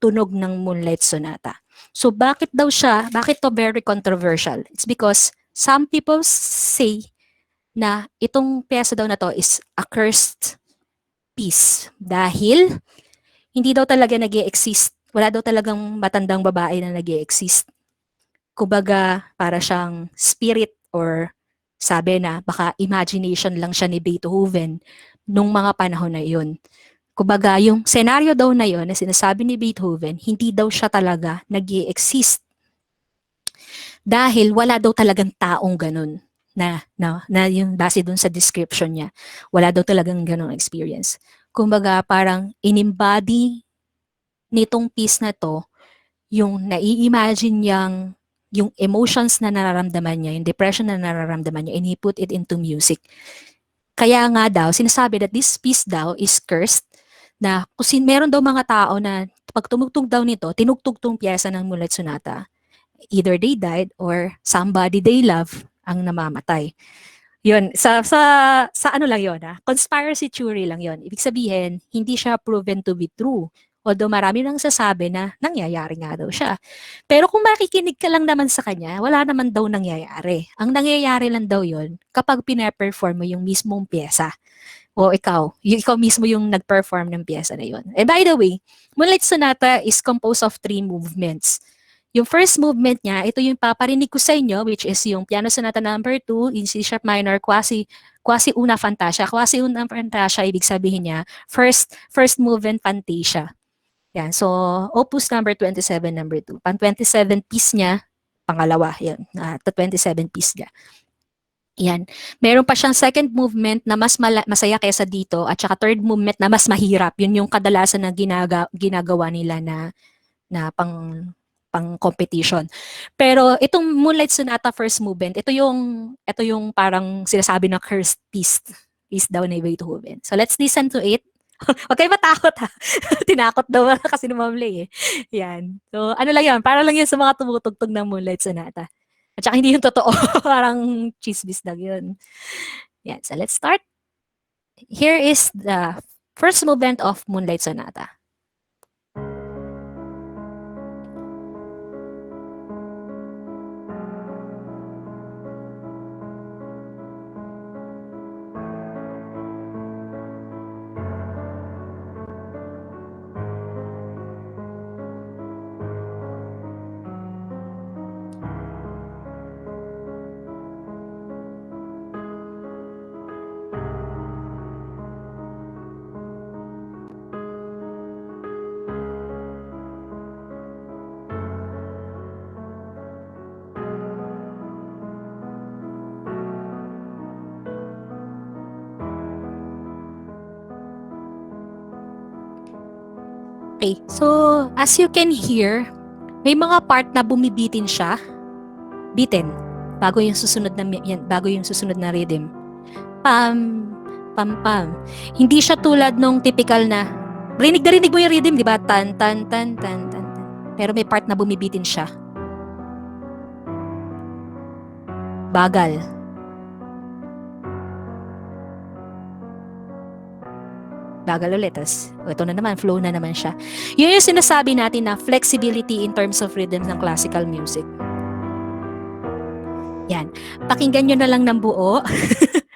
tunog ng Moonlight Sonata. So bakit to very controversial? It's because some people say na itong pyesa daw na to is a cursed piece dahil hindi daw talaga nag-e-exist. Wala daw talagang matandang babae na nag-e-exist. Kumbaga, para siyang spirit or sabi na baka imagination lang siya ni Beethoven nung mga panahon na yun. Kumbaga, yung senaryo daw na yun na sinasabi ni Beethoven, hindi daw siya talaga nag-i-exist dahil wala daw talagang taong ganun na yung base dun sa description niya. Wala daw talagang ganung experience. Kumbaga, parang in-embody nitong piece na to yung nai-imagine niyang yung emotions na nararamdaman niya, yung depression na nararamdaman niya, and he put it into music. Kaya nga daw, sinasabi that this piece daw is cursed, na kasi meron daw mga tao na pag tumugtog daw nito, tinugtog tong piyesa ng Moonlight Sonata, either they died or somebody they love ang namamatay. Yun, sa ano lang yun, conspiracy theory lang yun. Ibig sabihin, hindi siya proven to be true. Although marami nang sasabi na nangyayari nga daw siya. Pero kung makikinig ka lang naman sa kanya, wala naman daw nangyayari. Ang nangyayari lang daw yun kapag pina-perform mo yung mismong pyesa. O ikaw mismo yung nag-perform ng pyesa na yun. And by the way, Moonlight Sonata is composed of 3 movements. Yung first movement niya, ito yung paparinig ko sa inyo, which is yung Piano Sonata number 2 in C sharp minor, quasi una fantasia. Quasi una fantasia, ibig sabihin niya, first movement fantasia. Yan, so opus number 27, number 2. Pang 27 piece niya, pangalawa, yan, 27 piece niya. Yan. Meron pa siyang second movement na mas masaya kaysa dito at saka third movement na mas mahirap. Yun yung kadalasan na ginagawa nila na pang competition. Pero itong Moonlight Sonata first movement, ito yung parang sinasabi na cursed piece daw ni Beethoven. So let's listen to it. Huwag kayo matakot ha. Tinakot daw kasi ni Ma'am Lay eh. Yan. So ano lang yan, para lang yan sa mga tumutugtog ng Moonlight Sonata. At saka hindi yung totoo, parang chismis lang yun. Yan, so let's start. Here is the first movement of Moonlight Sonata. Okay, so as you can hear, may mga part na bumibitin siya. Bitin. Bago yung susunod na rhythm. Pam, pam, pam. Hindi siya tulad nung typical na rinig na rinig mo yung rhythm, di ba? Tan, tan, tan, tan, tan, tan. Pero may part na bumibitin siya. Bagal. Bagal ulit. Tapos, ito na naman, flow na naman siya. Yun yung sinasabi natin na flexibility in terms of rhythm ng classical music. Yan. Pakinggan nyo na lang ng buo.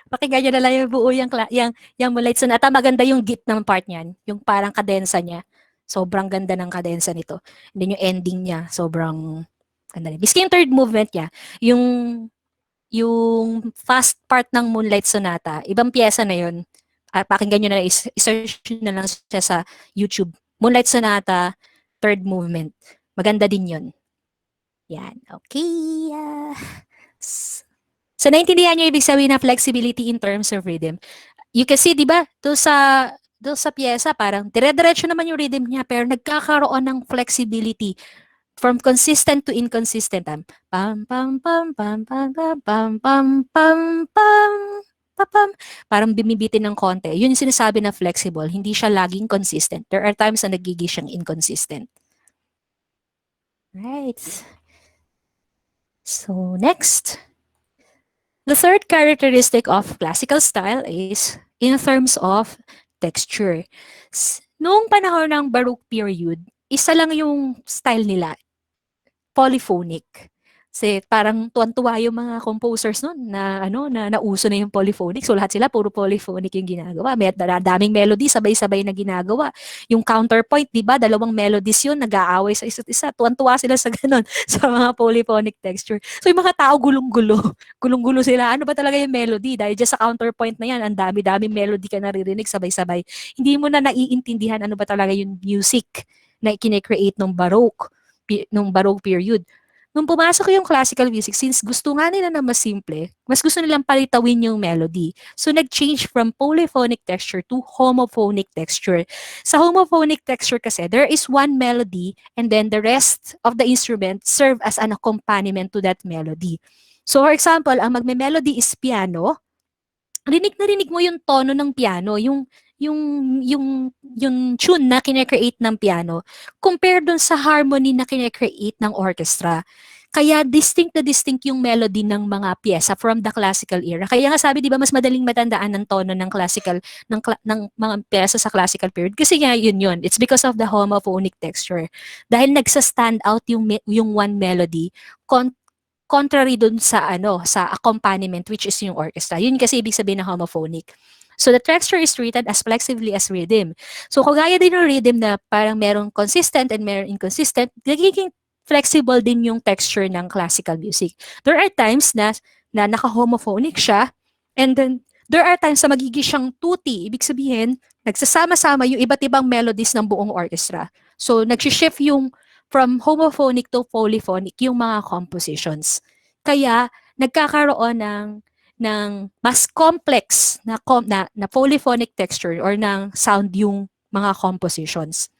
Pakinggan nyo na lang yung buo yung Moonlight Sonata. Maganda yung git ng part niyan. Yung parang kadensa niya. Sobrang ganda ng kadensa nito. And then yung ending niya, sobrang ganda rin. Miski yung third movement niya, yung fast part ng Moonlight Sonata, ibang pyesa na yun. Pakinggan nyo na lang, i-search na lang siya sa YouTube. Moonlight Sonata, third movement. Maganda din yun. Yan. Okay. So, naintindihan nyo ibig sabihin na flexibility in terms of rhythm. You can see, di ba, doon sa pyesa, parang dire-diretso naman yung rhythm niya, pero nagkakaroon ng flexibility from consistent to inconsistent. Pam, pam, pam, pam, pam, pam, pam, pam, pam, pam, pam. Parang bimibitin ng konti. Yun yung sinasabi na flexible. Hindi siya laging consistent. There are times na nagiging siyang inconsistent. Right. So, next. The third characteristic of classical style is in terms of texture. Noong panahon ng Baroque period, isa lang yung style nila, polyphonic. Kasi parang tuwan-tuwa yung mga composers noon na nauso na yung polyphonic. So lahat sila puro polyphonic yung ginagawa. May daming melody sabay-sabay na ginagawa. Yung counterpoint, 'di ba? Dalawang melodies yun nag-aaway sa isa't isa. Tuwan-tuwa sila sa ganun sa mga polyphonic texture. So yung mga tao gulong-gulo. Gulong-gulo sila. Ano ba talaga yung melody? Dahil just sa counterpoint na yan, ang dami-daming melody ka naririnig sabay-sabay. Hindi mo na naiintindihan ano ba talaga yung music na kine-create ng Baroque period. Nung pumasok yung classical music, since gusto nga nila na mas simple, mas gusto nilang palitawin yung melody. So, nag-change from polyphonic texture to homophonic texture. Sa homophonic texture kasi, there is one melody and then the rest of the instrument serve as an accompaniment to that melody. So, for example, ang magme-melody is piano. Rinig na rinig mo yung tono ng piano, yung yung tune na kine-create ng piano compared dun sa harmony na kine-create ng orchestra. Kaya distinct na distinct yung melody ng mga pyesa from the classical era. Kaya nga sabi, 'di ba, mas madaling matandaan ng tono ng classical ng mga pyesa sa classical period kasi nga yun. It's because of the homophonic texture. Dahil nagsa-stand out yung one melody contrary dun sa accompaniment which is yung orchestra. Yun kasi ibig sabihin ng homophonic. So the texture is treated as flexibly as rhythm. So kagaya din ng rhythm na parang merong consistent and merong inconsistent, nagiging flexible din yung texture ng classical music. There are times na naka-homophonic siya, and then there are times na magiging siyang tutti. Ibig sabihin, nagsasama-sama yung iba't ibang melodies ng buong orchestra. So nag-shift yung from homophonic to polyphonic yung mga compositions. Kaya nagkakaroon ng mas complex na polyphonic texture or ng sound yung mga compositions.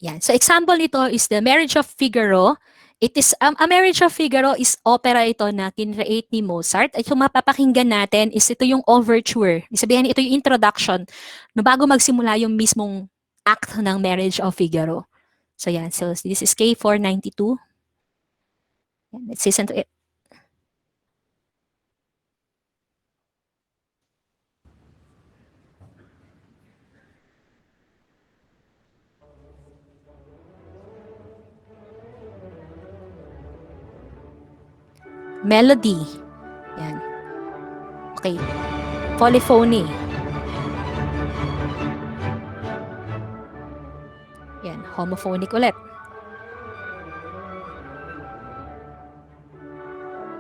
Yan. So example nito is the Marriage of Figaro. It is A Marriage of Figaro is opera ito na kinreate ni Mozart. At yung mapapakinggan natin is ito yung overture. Sabihin ito yung introduction na bago magsimula yung mismong act ng Marriage of Figaro. So yan. So this is K492. Let's listen to it. Melody. Yan. Okay. Polyphony. Yan. Homophonic ulit.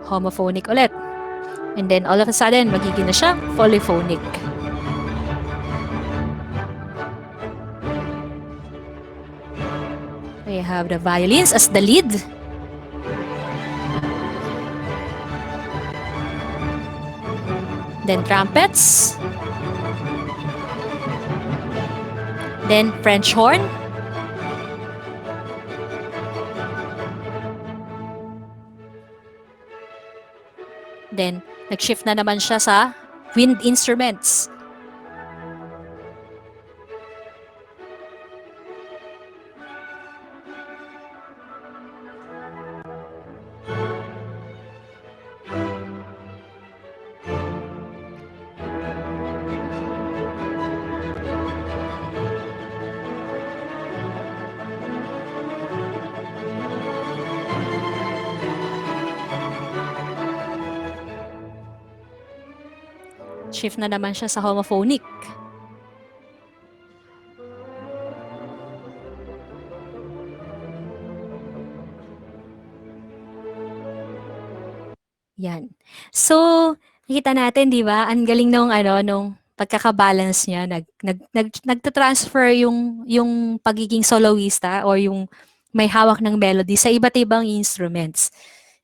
Homophonic ulit. And then all of a sudden, magiging na siya polyphonic. We have the violins as the lead. Then trumpets. Then French horn. Then nag-shift na naman siya sa wind instruments. Shift na naman siya sa homophonic. Yan. So, nakita natin, di ba? Ang galing nung nung pagkakabalance niya, nagta-transfer yung pagiging soloista or yung may hawak ng melody sa iba't ibang instruments.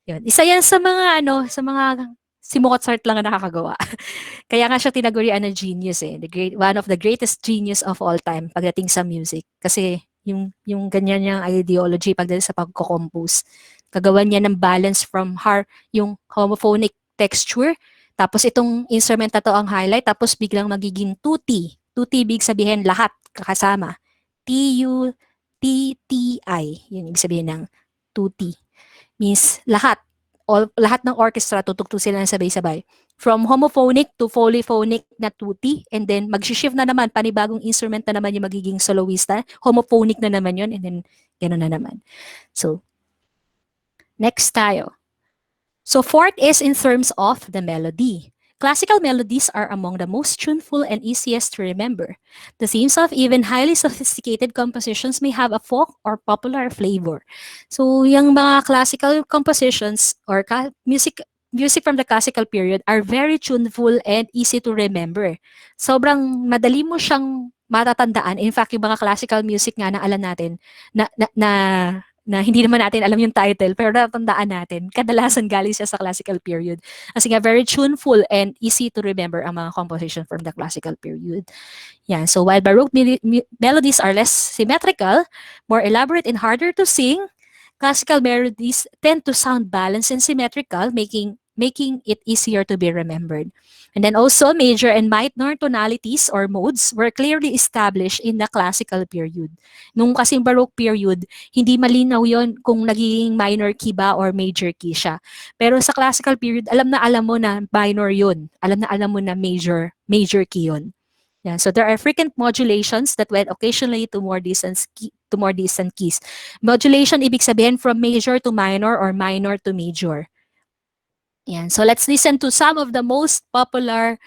Yun. Isa yan sa mga sa mga si Mozart lang ang nakakagawa. Kaya nga siya tinagurian na genius eh. One of the greatest genius of all time pagdating sa music. Kasi yung ganyan niyang ideology pagdating sa pagko-compose. Kagawan niya ng balance from yung homophonic texture, tapos itong instrument na to ang highlight, tapos biglang magiging tutti. Tutti ibig sabihin lahat kakasama. T-U-T-T-I. Yun ibig sabihin ng tutti. Means lahat. Lahat ng orchestra tutugtog sila ng sabay-sabay. From homophonic to polyphonic na tutti, and then mag-shift na naman, panibagong instrument na naman yung magiging soloista, homophonic na naman yun, and then gano'n na naman. So, next tayo. So fourth is in terms of the melody. Classical melodies are among the most tuneful and easiest to remember. The themes of even highly sophisticated compositions may have a folk or popular flavor. So yung mga classical compositions or music from the classical period are very tuneful and easy to remember. Sobrang madali mo siyang matatandaan. In fact, yung mga classical music nga na alam natin na hindi naman natin alam yung title, pero natandaan natin, kadalasan galing siya sa classical period. Kasi nga, very tuneful and easy to remember ang mga composition from the classical period. Yan. So, while Baroque melodies are less symmetrical, more elaborate and harder to sing, classical melodies tend to sound balanced and symmetrical, making it easier to be remembered. And then also, major and minor tonalities or modes were clearly established in the classical period. Nung kasing Baroque period, hindi malinaw yon kung naging minor key ba or major key siya. Pero sa classical period, alam mo na minor yun. Alam mo na major key yun. Yeah, so there are frequent modulations that went occasionally to more distant keys. Modulation ibig sabihin from major to minor or minor to major. Yan. So let's listen to some of the most popular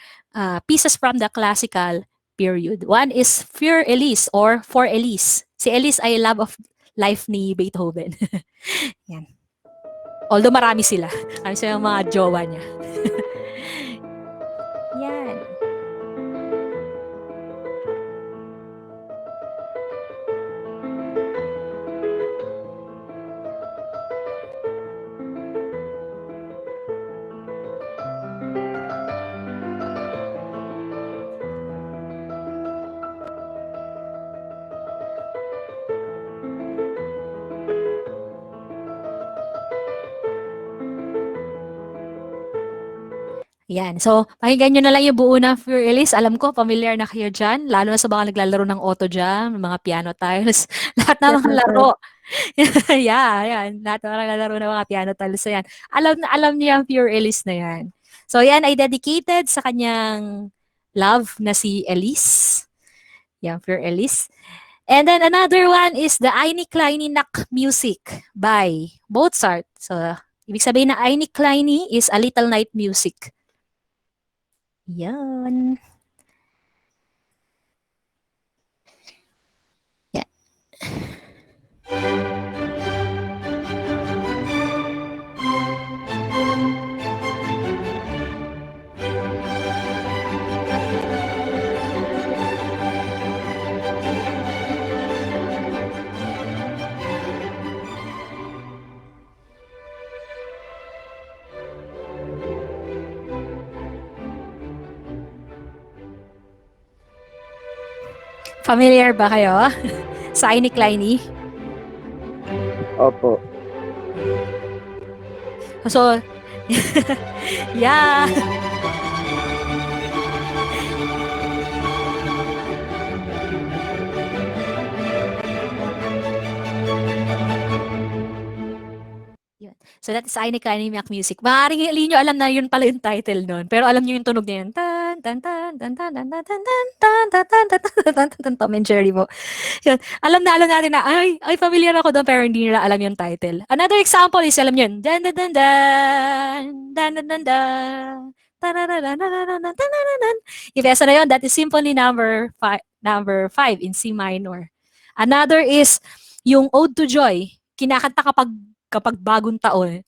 pieces from the classical period. One is Für Elise or For Elise. Si Elise ay love of life ni Beethoven. Yan. Although marami sila. Marami sila mga jowa niya. Yan. Yan. So, pakinggan nyo na lang yung buo ng Pure Elise. Alam ko, familiar na kayo dyan. Lalo na sa mga naglalaro ng auto jam, mga piano tiles. Lahat ng mga laro. Yeah, yan. Lahat ng mga naglalaro ng mga piano tiles. So, yan. Alam niyo yung Pure Elise na yan. So, yan ay dedicated sa kanyang love na si Elise. Yan, Pure Elise. And then another one is the Eine kleine Nachtmusik by Mozart. So, ibig sabihin na Eine kleine is a little night music. Yan. Yeah. Familiar ba kayo sa Ini Kleiny? Opo. So, yeah. Yun. So that is Ine Kanimiak Music. Maaaring hindi nyo alam na yun pala yung title nun. Pero alam nyo yung tunog niya yun. Tan, tan, tan, tan, tan, tan, tan, tan, tan, tan, tan, tan, tan, tan, tan, tan, Tom and Jerry mo. Yun. Alam natin na, ay, familiar ako doon, pero hindi nila alam yung title. Another example is, alam nyo yun. Dan, dan, dan, dan, dan, dan, dan, dan. Yung piyesa na yun, that is Symphony number 5 in C minor. Another is yung Ode to Joy. Kinakanta kapag bagong taon.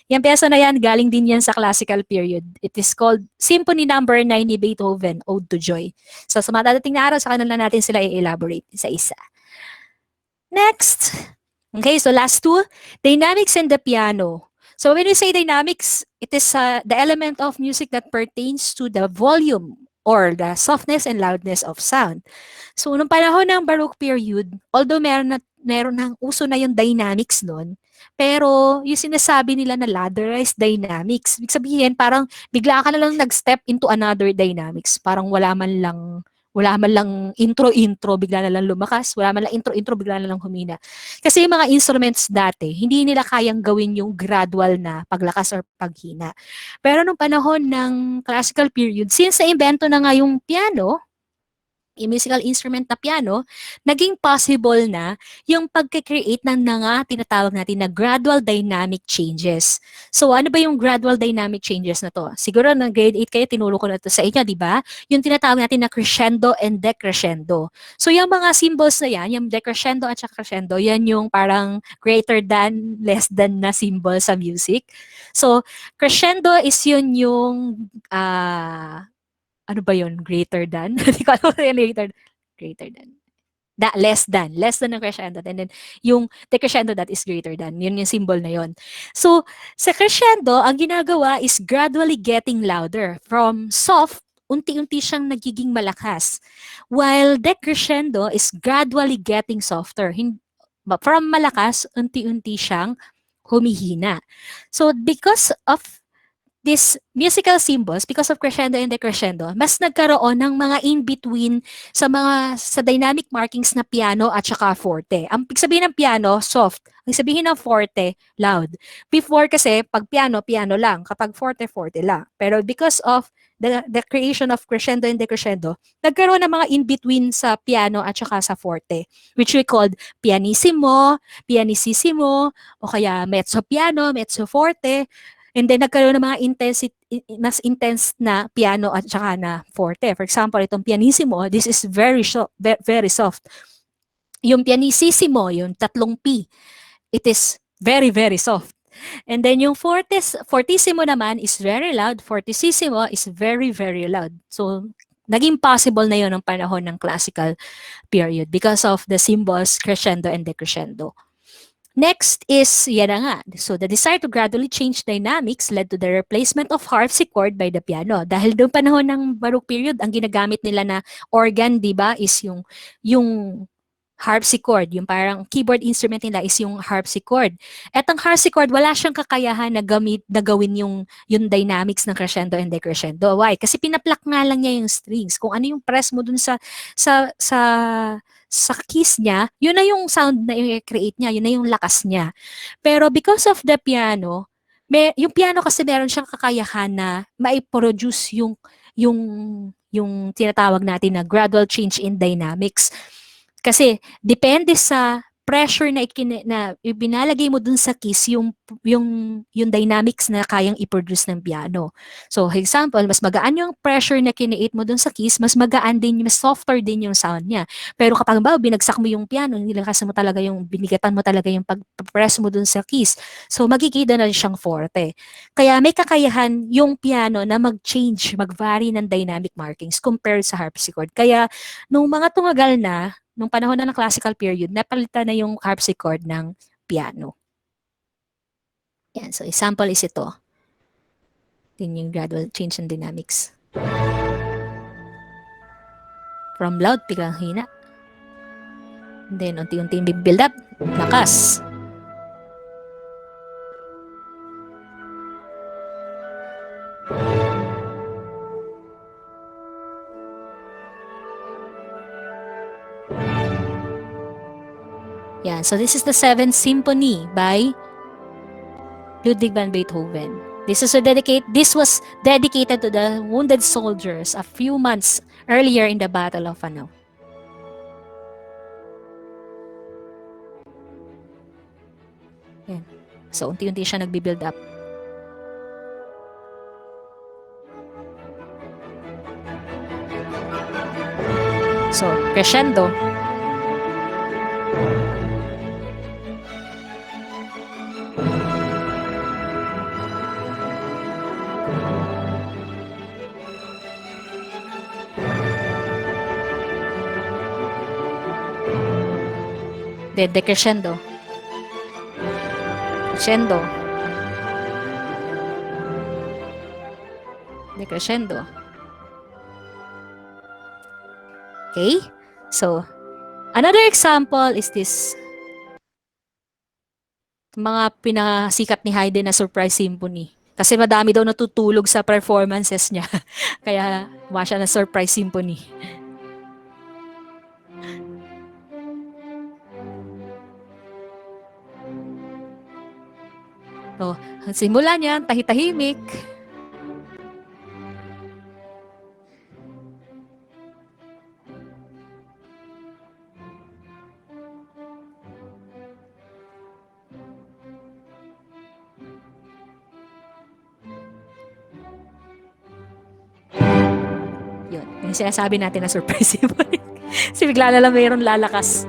Yung piyesa na yan, galing din yan sa classical period. It is called Symphony number 9 ni Beethoven, Ode to Joy. So sa mga dadating na araw, sa kanila natin sila i-elaborate isa-isa. Next. Okay, so last two, dynamics and the piano. So when we say dynamics, it is the element of music that pertains to the volume or the softness and loudness of sound. So nung panahon ng Baroque period, although meron ng uso na yung dynamics noon, pero yung sinasabi nila na ladderized dynamics, ibig sabihin parang bigla ka na lang nag-step into another dynamics, parang wala man lang intro-intro, bigla na lang lumakas, wala man lang intro-intro, bigla na lang humina. Kasi yung mga instruments dati, hindi nila kayang gawin yung gradual na paglakas or paghina. Pero nung panahon ng classical period, since na-invento na nga yung piano, yung musical instrument na piano, naging possible na yung pagkikreate ng nga tinatawag natin na gradual dynamic changes. So ano ba yung gradual dynamic changes na to? Siguro na grade 8 kayo, tinuro ko na to sa inyo, di ba? Yung tinatawag natin na crescendo and decrescendo. So yung mga symbols na yan, yung decrescendo at saka crescendo, yan yung parang greater than, less than na symbol sa music. So crescendo is yun yung ano ba yun? Greater than? Hindi ko alam yung greater than. Less than ng crescendo. And then, yung decrescendo that is greater than. Yun yung symbol na yun. So, sa crescendo, ang ginagawa is gradually getting louder. From soft, unti-unti siyang nagiging malakas. While decrescendo is gradually getting softer. From malakas, unti-unti siyang humihina. So, because of these musical symbols, because of crescendo and decrescendo, mas nagkaroon ng mga in-between sa dynamic markings na piano at saka forte. Ang sabihin ng piano, soft. Ang sabihin ng forte, loud. Before kasi, pag piano, piano lang. Kapag forte, forte lang. Pero because of the creation of crescendo and decrescendo, nagkaroon ng mga in-between sa piano at saka sa forte, which we called pianissimo, pianissimo, o kaya mezzo piano, mezzo forte. And then nagkaroon ng mga mas intense na piano at saka na forte. For example, itong pianissimo, this is very soft. Yung pianissimo, yung tatlong P, it is very, very soft. And then yung fortissimo naman is very loud. Fortissimo is very, very loud. So, naging possible na yun ng panahon ng classical period because of the symbols crescendo and decrescendo. Next is, yan na nga. So, the desire to gradually change dynamics led to the replacement of harpsichord by the piano. Dahil doon panahon ng Baroque period, ang ginagamit nila na organ, di ba, is yung harpsichord, yung parang keyboard instrument nila is yung harpsichord. At ang harpsichord, wala siyang kakayahan na gawin yung dynamics ng crescendo and decrescendo. Why? Kasi pinapluck nga lang niya yung strings. Kung ano yung press mo dun sa keys niya, yun na yung sound na i-create niya, yun na yung lakas niya. Pero because of the piano, yung piano kasi meron siyang kakayahan na mai-produce yung tinatawag natin na gradual change in dynamics. Kasi depende sa pressure na ibinalagay mo dun sa keys yung dynamics na kayang i-produce ng piano. So, example, mas magaan yung pressure na kiniit mo dun sa keys, mas magaan din, mas softer din yung sound niya. Pero kapag binagsak mo yung piano, nilakas mo talaga binigatan mo talaga yung pag-press mo dun sa keys. So, magkikita na siyang forte. Kaya may kakayahan yung piano na mag-change, mag-vary ng dynamic markings compared sa harpsichord. Kaya, nung mga tumagal na, nung panahon na ng classical period, napalitan na yung harpsichord ng piano. Yan, so example is ito. Din yung gradual change in dynamics. From loud, biglang hina. And then, unti-unti build up. Lakas. Yan. So, this is the 7th Symphony by Ludwig van Beethoven. This was dedicated to the wounded soldiers a few months earlier in the Battle of Hanau. Yan. So, unti-unti siya nagbi-build up. So, crescendo. Then, decrescendo. Crescendo. Decrescendo. Okay? So, another example is this mga pinasikat ni Haydn na surprise symphony. Kasi madami daw natutulog sa performances niya. Kaya gumawa siya ng surprise symphony. So, simula niya, tahitahimik. Yun, yung sinasabi natin na surprise symphony. Kasi bigla na lang mayroon lalakas.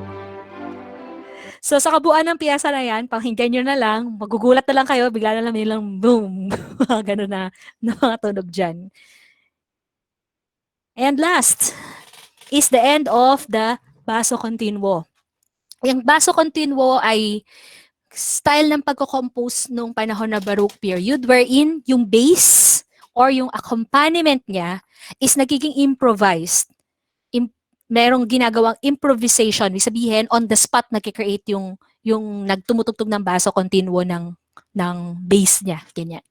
So, sa kabuuan ng piyesa na yan, pakinggan nyo na lang, magugulat na lang kayo, bigla na lang may lang boom, gano'n na mga tunog dyan. And last is the end of the basso continuo. Yung basso continuo ay style ng pagko-compose nung panahon na Baroque period wherein yung bass or yung accompaniment niya is nagiging improvised. Merong ginagawang improvisation, ibig sabihin on the spot nagki-create yung nagtumutugtog ng basso continuo ng bass niya, ganyan.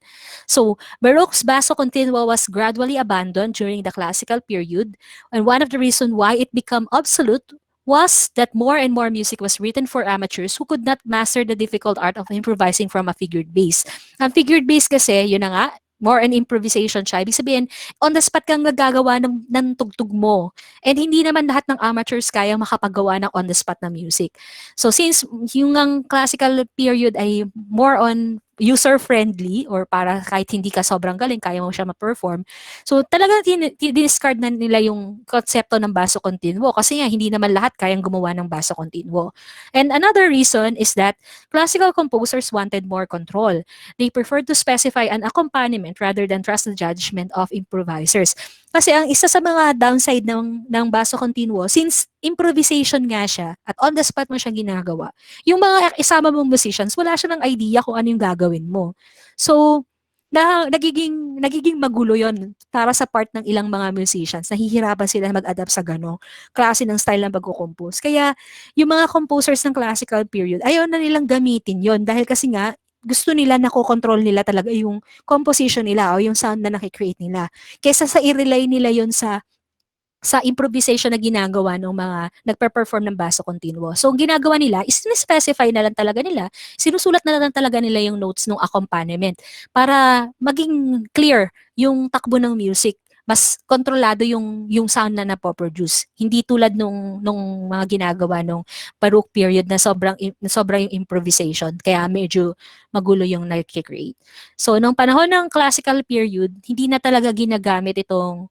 So, Baroque's basso continuo was gradually abandoned during the classical period, and one of the reasons why it became obsolete was that more and more music was written for amateurs who could not master the difficult art of improvising from a figured bass. Ang figured bass kasi, yun na nga, more an improvisation siya. Ibig sabihin, on the spot kang naggagawa ng tugtog mo. And hindi naman lahat ng amateurs kaya makapagawa ng on the spot na music. So since yung ang classical period ay more on user-friendly or para kahit hindi ka sobrang galing, kaya mo siya ma-perform. So talagang discard na nila yung konsepto ng basso continuo kasi nga hindi naman lahat kayang gumawa ng basso continuo. And another reason is that classical composers wanted more control. They preferred to specify an accompaniment rather than trust the judgment of improvisers. Kasi ang isa sa mga downside ng basso continuo, since improvisation nga siya at on the spot mo siya ginagawa, yung mga isama mong musicians, wala siya ng idea kung ano yung gagawin mo. So, nagiging magulo yon para sa part ng ilang mga musicians. Nahihirapan sila mag-adapt sa gano'ng klase ng style ng pagko-compose. Kaya, yung mga composers ng classical period, ayaw na nilang gamitin yon dahil kasi nga, gusto nila nakokontrol nila talaga yung composition nila o yung sound na nakikreate nila. Kesa sa i-rely nila yon sa improvisation na ginagawa ng mga nagpe-perform ng basso continuo. So, ang ginagawa nila is specify na lang talaga nila, sinusulat na lang talaga nila yung notes ng accompaniment para maging clear yung takbo ng music. Mas kontrolado yung sound na napoproduce. Hindi tulad nung mga ginagawa nung Baroque period na sobrang yung improvisation. Kaya medyo magulo yung nag-create. So, nung panahon ng classical period, hindi na talaga ginagamit itong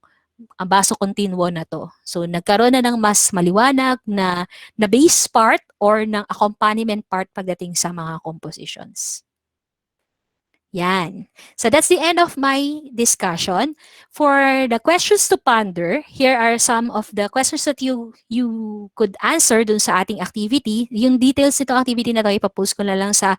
ang basso continuo na to. So, nagkaroon na ng mas maliwanag na bass part or ng accompaniment part pagdating sa mga compositions. Yan. So, that's the end of my discussion. For the questions to ponder, here are some of the questions that you could answer dun sa ating activity. Yung details nito activity na to, ipapost ko na lang sa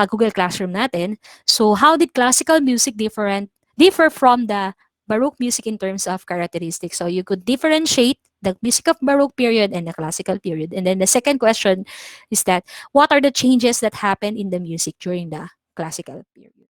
Google Classroom natin. So, how did classical music different differ from the Baroque music in terms of characteristics. So you could differentiate the music of Baroque period and the classical period. And then the second question is that what are the changes that happen in the music during the classical period?